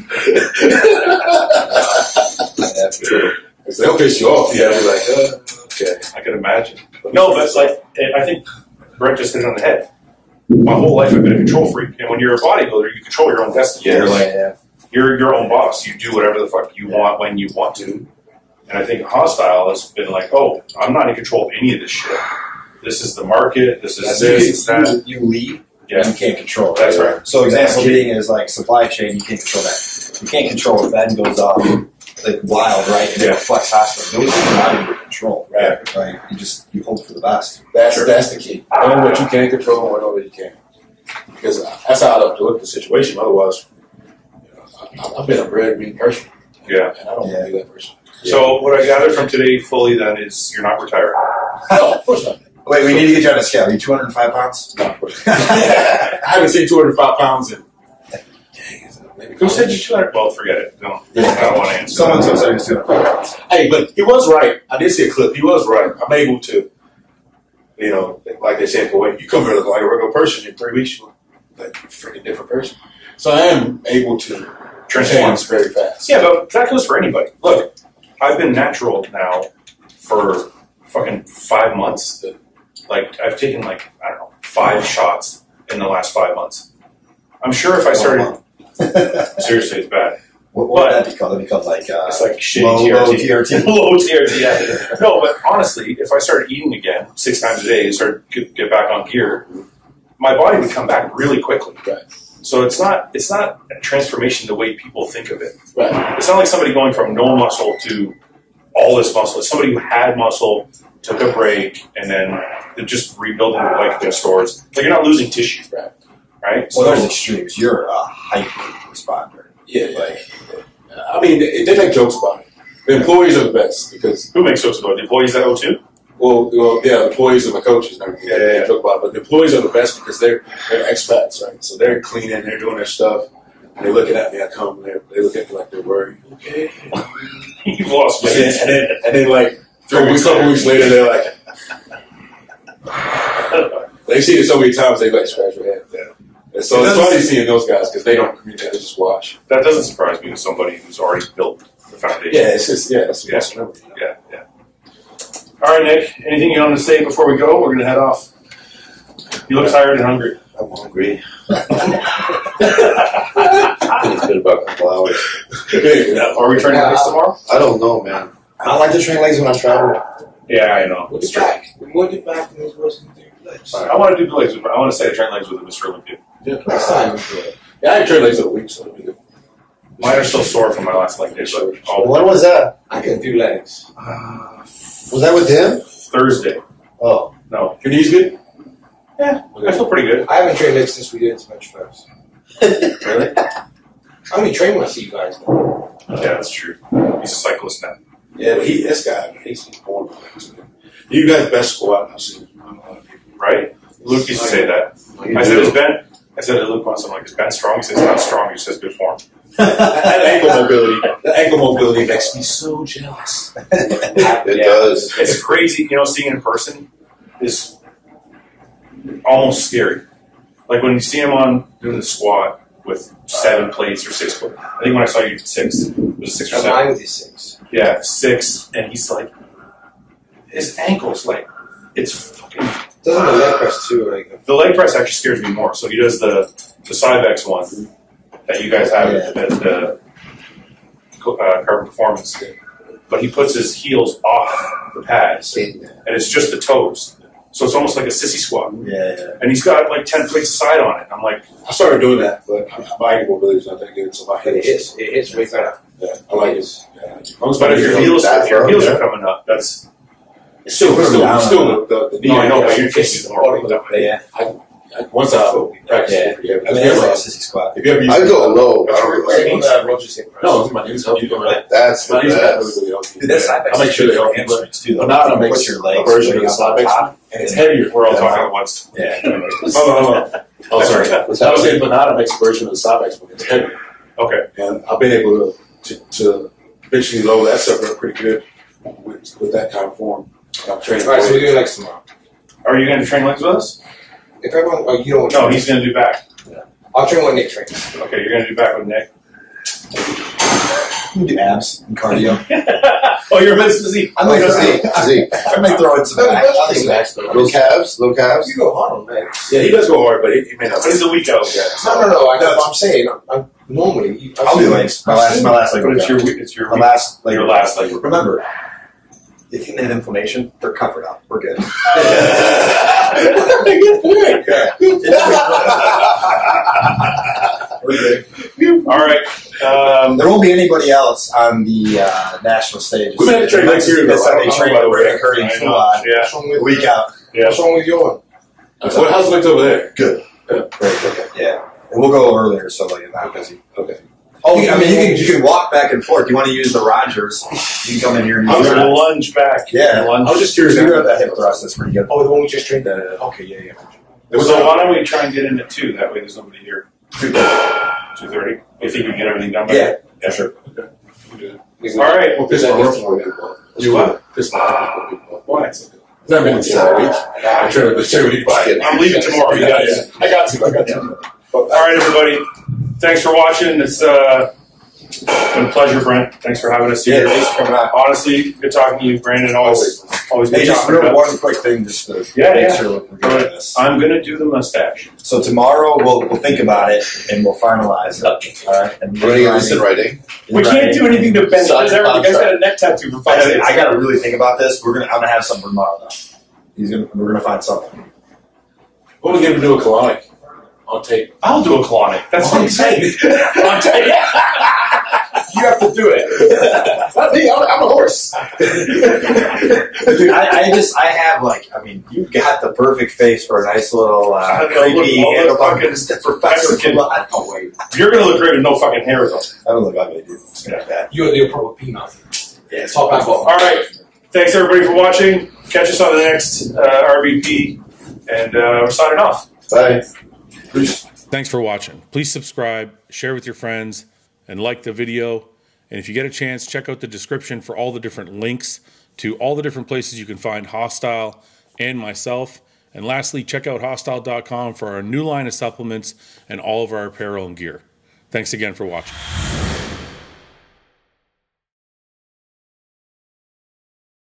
That's true. They'll piss you off. Yeah, you're like, okay. I can imagine. No, but it's like, I think Brent just hit it on the head. My whole life I've been a control freak, and when you're a bodybuilder, you control your own destiny. Yeah, you're like, you're your own boss. You do whatever the fuck you want when you want to. And I think hostile has been like, oh, I'm not in control of any of this shit. This is the market. This is that. You lead. Yeah. You can't control it. That's right. So example being is like supply chain. You can't control that. You can't control if that goes off like wild, right? And it flex hospital. Those are not in your control, right? Like you hope for the best. That's the key. Know what you can control and know what you can't. Because that's how I look at the situation. Otherwise, I've been a very mean person. Yeah. And I don't want to be that person. So what I gathered from today fully then is you're not retired. No, of course not. Wait, we need to get you on a scale. Are you 205 pounds? No, of course not. I haven't seen 205 pounds in. Who said you 200? Well, forget it. I don't want to answer. Someone said he was 205 pounds. Hey, but he was right. I did see a clip. He was right. I'm able to, like they said, you come here looking like a regular person in 3 weeks, you're like a freaking different person. So I am able to transform very fast. Yeah, but that goes for anybody. Look, I've been natural now for fucking 5 months. Like, I've taken 5 shots in the last 5 months. I'm sure if I started... Seriously, it's bad. What would that be called? That'd be called it's like shitty TRT. Low TRT, yeah. No, but honestly, if I started eating again 6 times a day and started get back on gear, my body would come back really quickly. Right. So it's not a transformation the way people think of it. Right. It's not like somebody going from no muscle to all this muscle. It's somebody who had muscle, took a break, and then they're just rebuilding their stores. Like, you're not losing tissue. Right? Well, there's extremes. You're a hyper responder. Yeah. I mean, they make jokes about it. The employees are the best because... Who makes jokes about it? The employees at O2? Well, the employees and the coaches and everything. They joke about it. But the employees are the best because they're expats, right? So they're cleaning, they're doing their stuff. And they're looking at me. I come, they look at me like they're worried. Okay. You've lost weight. And then a couple weeks later, they're like... They've seen it so many times, they scratch their head. Yeah. And so it's funny seeing those guys because they don't communicate, they just watch. That doesn't surprise me with somebody who's already built the foundation. Yeah, it's just, that's Yeah. All right, Nick, anything you want to say before we go? We're going to head off. You look tired and hungry. I'm hungry. It's been about a couple hours. Are we training legs tomorrow? I don't know, man. I don't like to train legs when I travel. Yeah, I know. We'll get back. We'll get back and this was do legs. I want to do legs. I want to say I train legs with Mr. Olympia. Yeah, Next time we'll do it. I ain't trained legs in a week, so it'll be good. Mine are still sore from my last leg day. So When was that? I can do legs. Was that with him? Thursday. Oh. No. Your knees good? Yeah, I feel pretty good. I haven't trained legs since we did bench press. Really? I only train when I see you guys. Though. Yeah, that's true. He's a cyclist now. Yeah, but this guy, he's born with legs. You guys best go out and I've seen a lot of people. Right? Luke used to say that. I said, is Ben? I said to Luke once, I'm like, is Ben strong? He says, not strong. He says, good form. That ankle mobility makes me so jealous. It does. It's crazy. You know, seeing it in person is almost scary. Like when you see him on doing the squat with 7 plates or 6 plates. I think when I saw you 6, it was 6 or 7. Mine with these 6. Yeah, 6, and he's like, his ankles, like, it's fucking. Doesn't the leg press too? Like The leg press actually scares me more. So he does the Cybex one that you guys have at the Carbon Performance, but he puts his heels off the pads, and it's just the toes. So it's almost like a sissy squat. Yeah. And he's got like 10 plates aside on it. I'm like, I started doing that, but my ankle mobility is not that good, so my it hips. is. It is way better. Yeah, I like it. Yeah. but if your heels are coming up, that's Still the knee. no, I know, but your it's face is more like that. Yeah. once I practice it. I mean, that's like a sissy squat. If you ever use I go low. Roger's hip press. No, my knees help you do that. That's the My knees best. really help you. Dude, that's Cybex. I make sure they help you. hamstrings too. But now I make Put your legs a version of way the up on Cybex, top. and it's heavier. We're all talking at once. Yeah. Oh, sorry. I was saying Banana makes a version of the Cybex, but it's heavier. Okay. And I've been able to eventually lower that stuff up pretty good with that kind of form. I'm training. All right, so we're doing legs tomorrow. Are you going to train legs with us? If everyone, oh, you don't. No, he's going to do back. I'll train when Nick trains. Okay, you're going to do back with Nick. You can do abs and cardio. Oh, you're a physique. I might Physique. I might throw in some abs. Low calves. Low calves. You go hard on legs. Yeah, he does go hard, but he may not. But he's a week out. Yeah. No. I know what I'm saying. Normally, I'll do legs. My last leg. But it's your week. It's your My week. last leg. Your last leg. Remember, if you have inflammation, they're covered up. We're good. Good point. We're good. All right. There won't be anybody else on the national stage. We're gonna have to train legs here. That's how they train. We're encouraging I know. Fouad Yeah. What's wrong with a week out. Yeah. What's wrong with yours? How's the legs over there? Good. Great. Okay. Yeah. And we'll go earlier so like you're not busy. Okay. Oh, I mean, you can walk back and forth. You want to use the Rogers? You can come in here and I use was it. going to lunge back. Yeah. Lunge. I was just curious. You have that hip thrust. That's pretty good. Oh, the one we just trained. Okay, yeah. So why don't we try and get in at 2? That way there's nobody here. 2:30. You think we can get everything done by Yeah. Yeah, sure. All All right. Well, piss my rough for people. You what? Piss my rough for people. Why? It's not been inside a week. I'm trying to buy it. I'm leaving tomorrow. You got it. I got to. All right, everybody. Thanks for watching. It's been a pleasure, Brent. Thanks for having us here. Yeah, thanks for coming out. Honestly, good talking to you, Brandon. Always Hey, good just talking to you. one quick thing, just to make sure we're good at this. I'm going to do the mustache. So tomorrow we'll think about it and we'll finalize it. All right. And Running on this in writing. We can't do anything to Ben. Sign The guy's contract. got a neck tattoo for 5 days. I got to really think about this. I'm gonna have something tomorrow though. We're gonna find something. What are we going to do a colonic on tape? I'll do a colonic. That's what I'm saying. I'm telling you. You have to do it. Not me. I'm a horse. Dude, I have you've got the perfect face for a nice little creepy all the fucking professor. African- I don't wait. You're going to look great with no fucking hair, though. I don't look ugly, dude. It's like that. You're the proper peanut. Yeah, Top and bottom. All right. Thanks, everybody, for watching. Catch us on the next RBP. And we're signing off. Bye. Thanks for watching. Please subscribe, share with your friends, and like the video. And if you get a chance, check out the description for all the different links to all the different places you can find Hostile and myself. And lastly, check out hostile.com for our new line of supplements and all of our apparel and gear. Thanks again for watching.